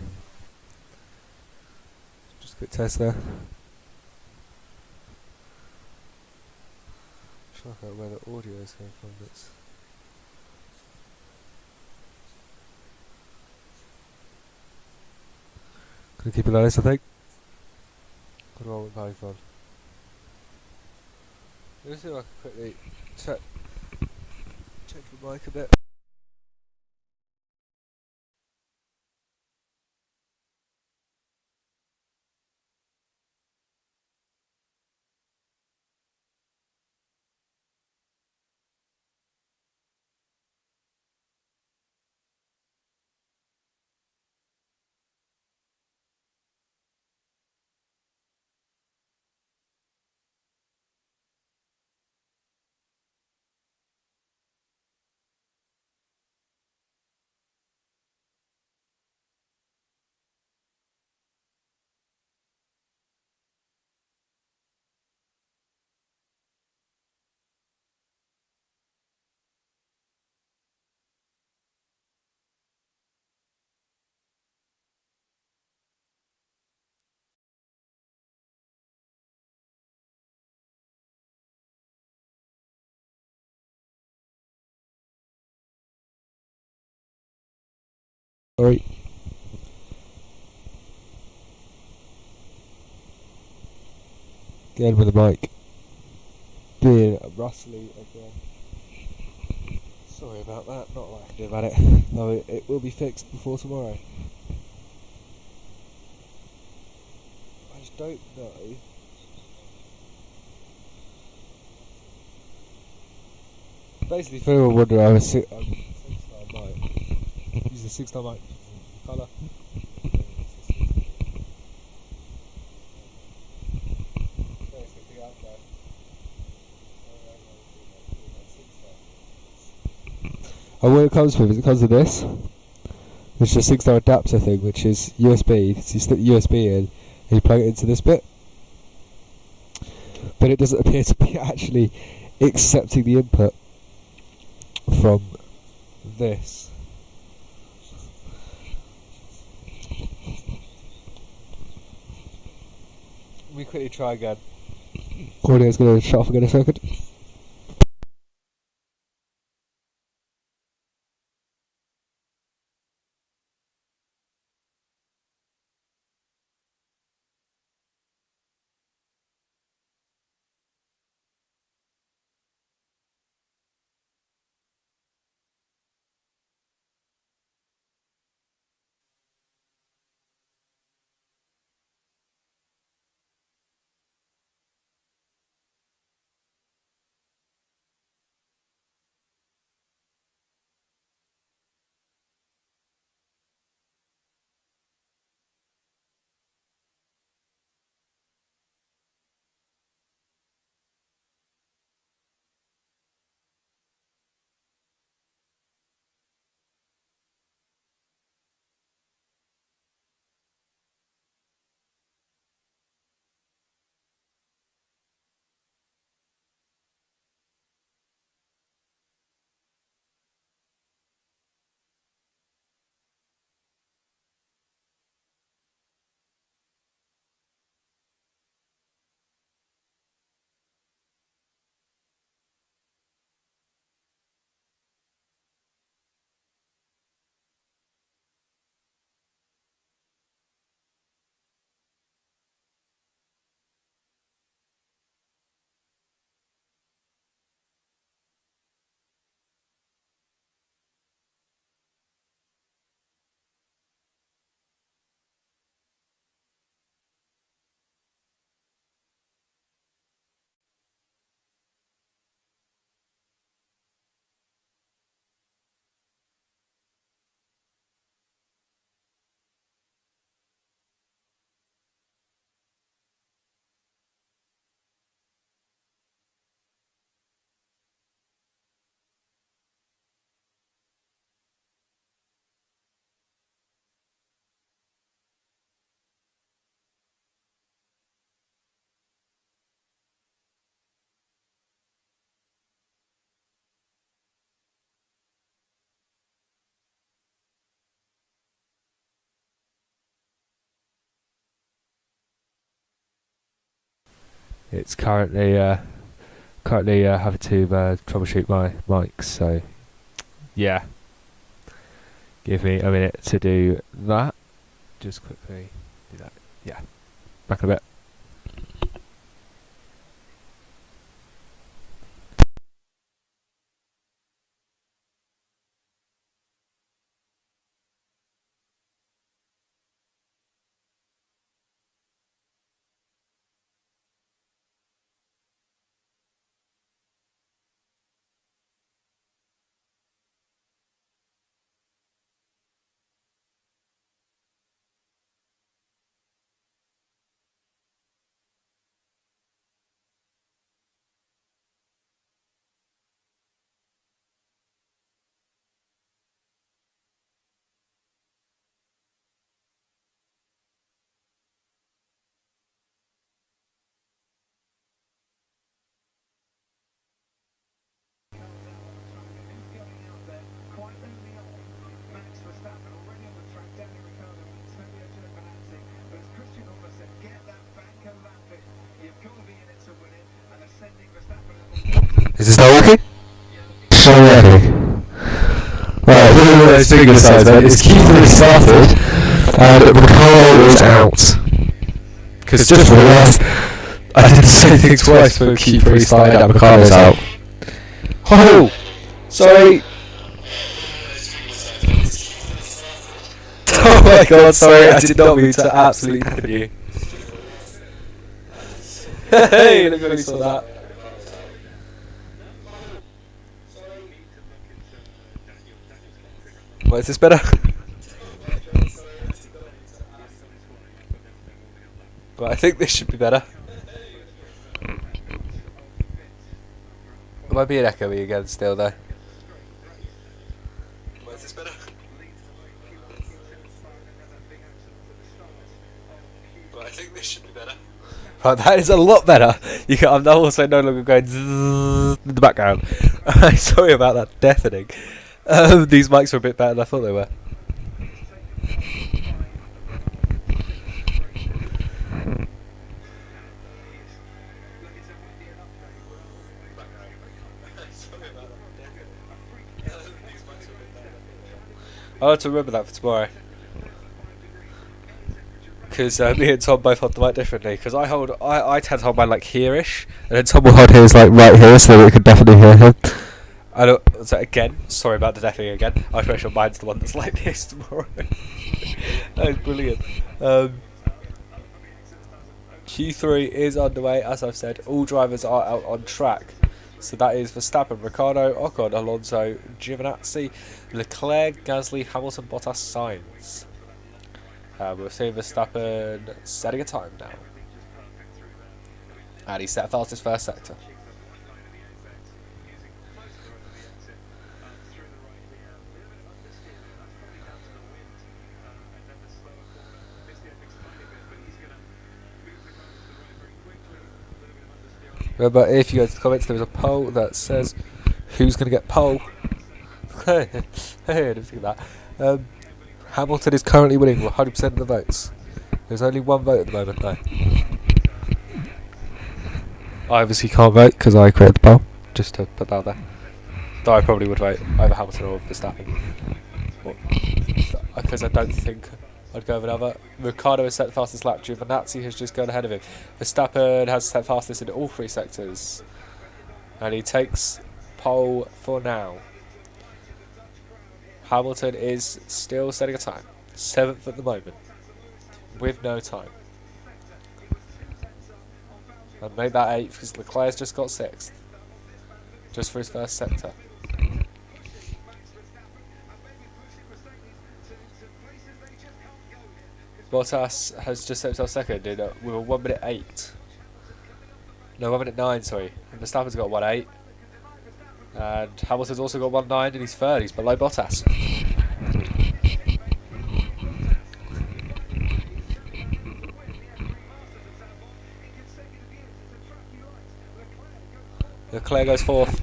Just a quick test there. Trying to work out where the audio is coming from. That's gonna keep it like this, I think. Got on with Python. Let me see if I can quickly change my mic a bit. Sorry. Again with the mic. Being rustly again. Sorry about that, not a lot I can do about it. No, it will be fixed before tomorrow. I just don't know. Basically, if anyone wondering, I'm a 6-star mic. Use a 6-star mic. Colour. And what it comes with is it comes with this, which is a 6-star adapter thing, which is USB. So you stick the USB in and you plug it into this bit. But it doesn't appear to be actually accepting the input from this. Let me quickly try again. Audio's going to shut off again in a second. It's currently having to troubleshoot my mics, so yeah. Give me a minute to do that. Just quickly do that. Yeah. Back in a bit. Is this not working? It's not working. Right. one of those finger sides, mate. It's Q3 started, and Ricardo was out. Because just realised I did the same thing twice when Q3 started and Ricardo's out. Oh! Sorry! Oh my god, sorry, I did not mean to absolutely happen you. Hey, look at saw that. What, is this better? But I think this should be better. It might be an echoey again still though. What, is this better? But I think this should be better. Right, that is a lot better. I'm now also no longer going in the background. Sorry about that deafening. These mics are a bit better than I thought they were. I'll have to remember that for tomorrow. Because me and Tom both hold the mic differently. Because I tend to hold mine like here-ish, and then Tom will hold his like right here, so that we can definitely hear him. So again, sorry about the deafening again. I'll make sure mine's the one that's like this tomorrow. That is brilliant. Q3 is underway, as I've said. All drivers are out on track. So that is Verstappen, Ricciardo, Ocon, Alonso, Giovinazzi, Leclerc, Gasly, Hamilton, Bottas, Sainz. We're seeing Verstappen setting a time now. And he set fastest first sector. Remember, if you go to the comments, there is a poll that says who's going to get pole. Hey, I didn't think of that. Hamilton is currently winning 100% of the votes. There's only one vote at the moment, though. I obviously can't vote because I created the poll. Just to put that out there. Though I probably would vote either Hamilton or Verstappen. Because I don't think I'd go with another. Ricciardo has set the fastest lap. Giovinazzi has just gone ahead of him. Verstappen has set fastest in all three sectors. And he takes pole for now. Hamilton is still setting a time. 7th at the moment. With no time. And made that 8th because Leclerc's just got 6th. Just for his first sector. Bottas has just set himself second with a 1:08. No, 1:09, sorry. And Verstappen's got 1:08. And Hamilton's also got 1:09 and he's third. He's below Bottas. Leclerc goes 4th.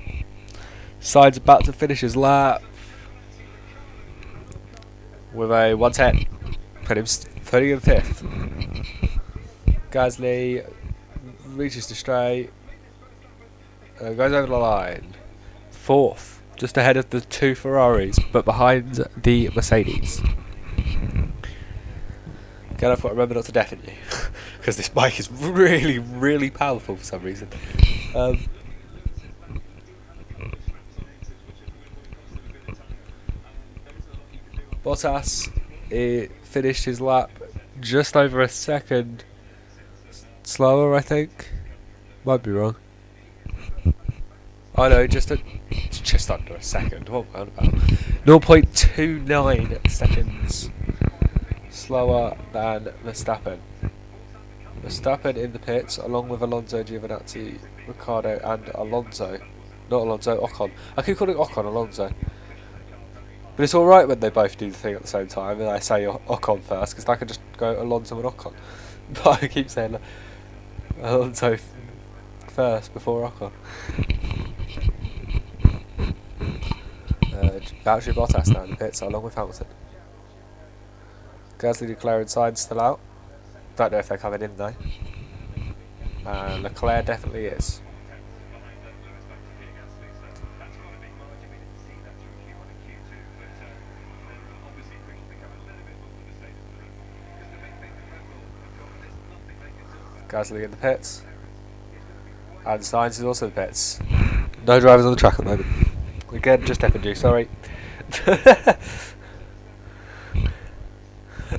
Sainz about to finish his lap with a 1:10. Putting him 5th. Gasly reaches the straight. Goes over the line. 4th. Just ahead of the 2 Ferraris, but behind the Mercedes. Again, I've got to remember not to deafen you. Because this bike is really, really powerful for some reason. Bottas finished his lap just over a second slower, I think. Might be wrong. Oh no, just under a second. What am I about? 0.29 seconds slower than Verstappen. Verstappen in the pits, along with Alonso, Giovinazzi, Ricciardo, and Alonso. Not Alonso, Ocon. I keep calling Ocon Alonso. But it's alright when they both do the thing at the same time, and I say Ocon first, because I can just go Alonso and Ocon. But I keep saying Alonso first before Ocon. Valtteri Bottas now in the pits, along with Hamilton. Gasly, Leclerc and Sainz still out. Don't know if they're coming in though. Leclerc definitely is. Gasly in the pits. And Sainz is also in the pits. No drivers on the track at the moment. Again, just F&G, sorry.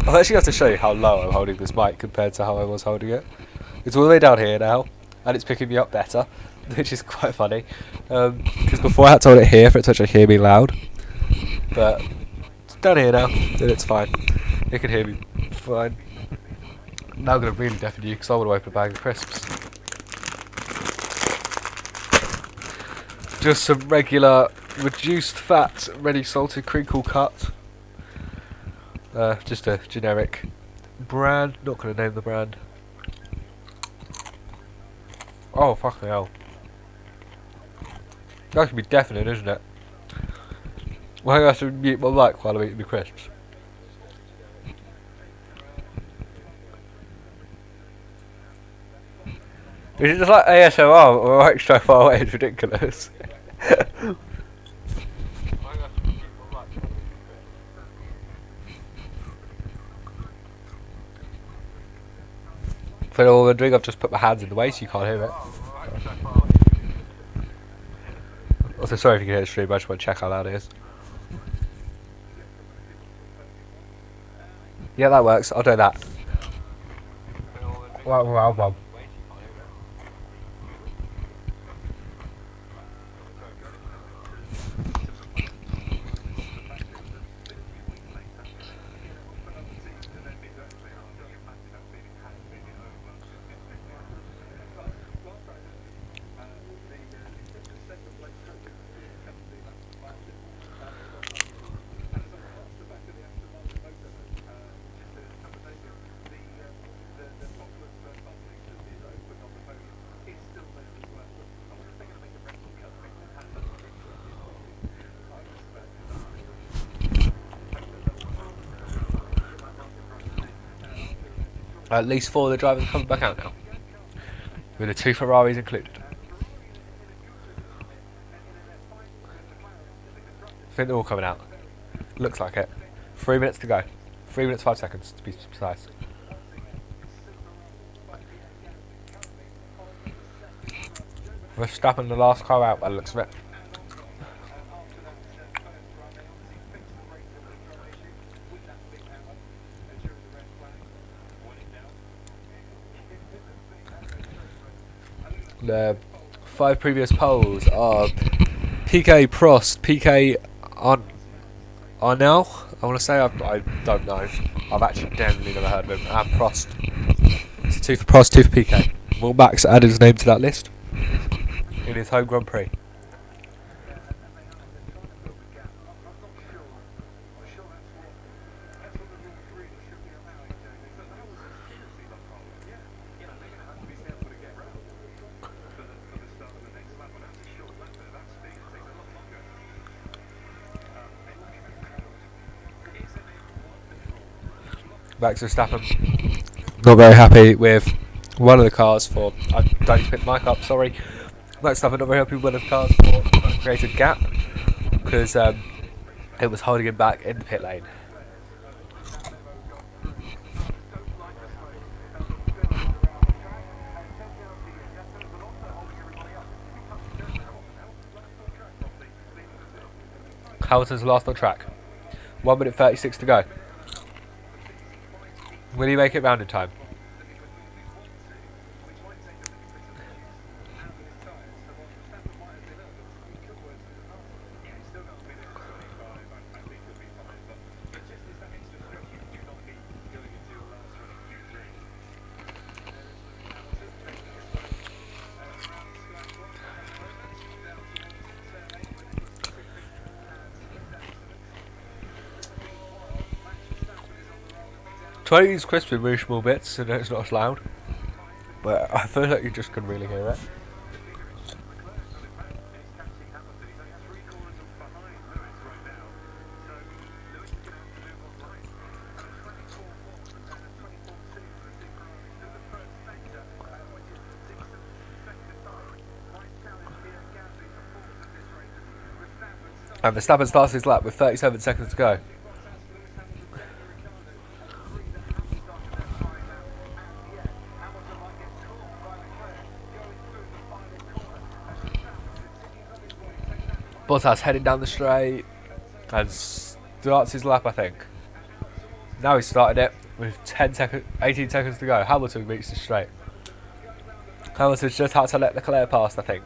I'll actually have to show you how low I'm holding this mic compared to how I was holding it. It's all the way down here now, and it's picking me up better, which is quite funny. Because before I had to hold it here for it to actually hear me loud. But it's down here now, and it's fine. It can hear me fine. Now I'm going to really deafen you because I want to open a bag of crisps. Just some regular reduced fat, ready salted crinkle cut. Just a generic brand, not going to name the brand. Oh, fucking hell. That can be deafening, isn't it? Well, I have to mute my mic while I'm eating the crisps. Is it just like ASMR or like so far away? It's ridiculous. For all the drink, I've just put my hands in the way so you can't hear it. Also, sorry if you can hear the stream, I just want to check how loud it is. Yeah, that works. I'll do that. Wow. At least 4 of the drivers are coming back out now, with the 2 Ferraris included. I think they're all coming out. Looks like it. 3 minutes to go. 3 minutes 5 seconds to be precise. Verstappen the last car out by the looks of it. The 5 previous polls are PK Prost, PK Arnell. I want to say I don't know. I've actually genuinely never heard of him. And Prost. It's 2 for Prost, 2 for PK. Will Max add his name to that list in his home Grand Prix? Max Verstappen not very happy with one of the cars for... I don't pick the mic up, sorry. Max Verstappen not very happy with one of the cars for created gap because it was holding him back in the pit lane. Hamilton's last on track. 1 minute 36 to go. Will he make it round in time? Try to use crisps in really small bits so that it's not as loud, but I feel like you just can really hear it. And Verstappen starts his lap with 37 seconds to go. Bottas heading down the straight and starts his lap, I think. Now he's started it with 18 seconds to go. Hamilton reaches the straight. Hamilton's just had to let Leclerc past, I think.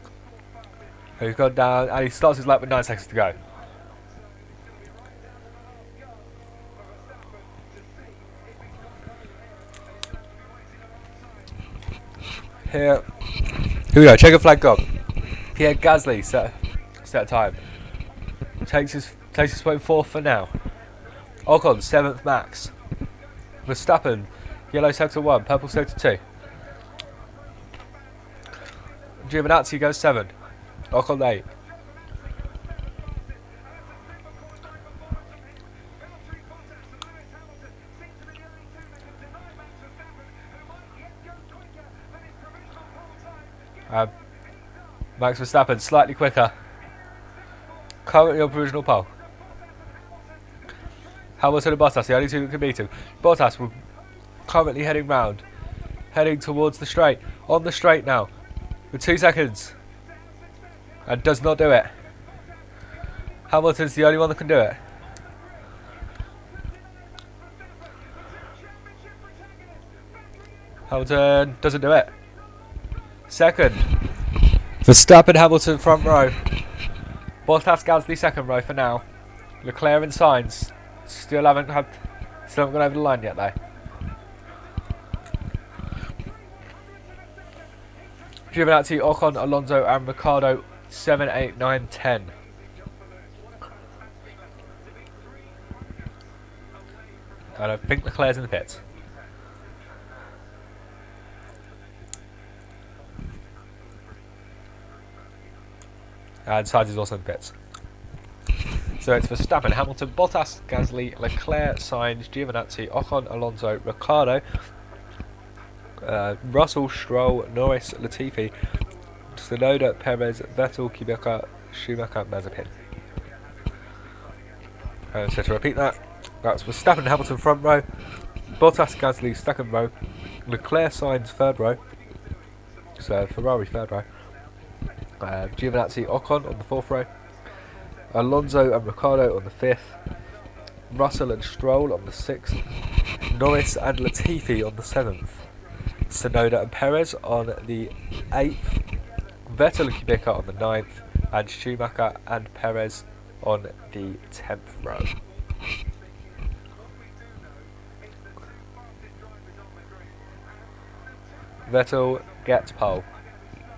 He's gone down and he starts his lap with 9 seconds to go. Here we go, checker flag gone. Pierre Gasly set time. Takes his point 4th for now. Ocon 7th max. Verstappen, yellow sector 1, purple sector 2. Giovinazzi goes 7. Ocon 8. Max Verstappen slightly quicker. Currently on provisional pole. Hamilton and Bottas, the only two that can beat him. Bottas will currently heading round. Heading towards the straight. On the straight now. With 2 seconds. And does not do it. Hamilton's the only one that can do it. Hamilton doesn't do it. Second. Verstappen, Hamilton front row. Bottas, Gasly second row for now. Leclerc and Sainz still haven't gone over the line yet though. Giovinazzi, Ocon, Alonso and Ricciardo 7, 8, 9, 10. And I think Leclerc's in the pits. And Sainz is also in the pits. So it's Verstappen, Hamilton, Bottas, Gasly, Leclerc, Sainz, Giovinazzi, Ocon, Alonso, Ricciardo, Russell, Stroll, Norris, Latifi, Tsunoda, Perez, Vettel, Kubica, Schumacher, Mazepin. So to repeat that, that's Verstappen, Hamilton front row, Bottas, Gasly second row, Leclerc, Sainz third row, so Ferrari third row, Giovinazzi, Ocon on the 4th row, Alonso and Ricciardo on the 5th, Russell and Stroll on the 6th, Norris and Latifi on the 7th, Tsunoda and Perez on the 8th, Vettel and Kubica on the 9th, and Schumacher and Perez on the 10th row. Vettel gets pole.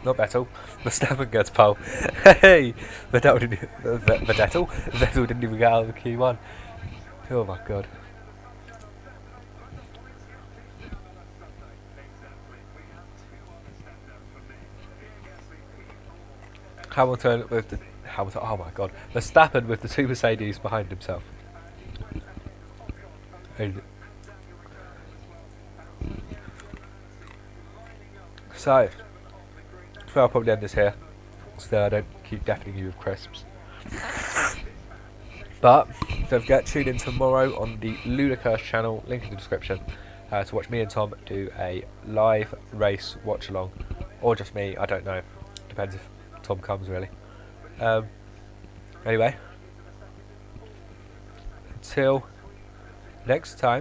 Not Vettel. Verstappen gets pole. Hey! Vettel didn't even get out of the Q1. Oh my god. Hamilton, oh my god. Verstappen with the 2 Mercedes behind himself. So, I'll probably end this here, so I don't keep deafening you with crisps. But don't forget, tune in tomorrow on the Ludacurse channel, link in the description, to watch me and Tom do a live race watch along, or just me, I don't know, depends if Tom comes really. Anyway, until next time,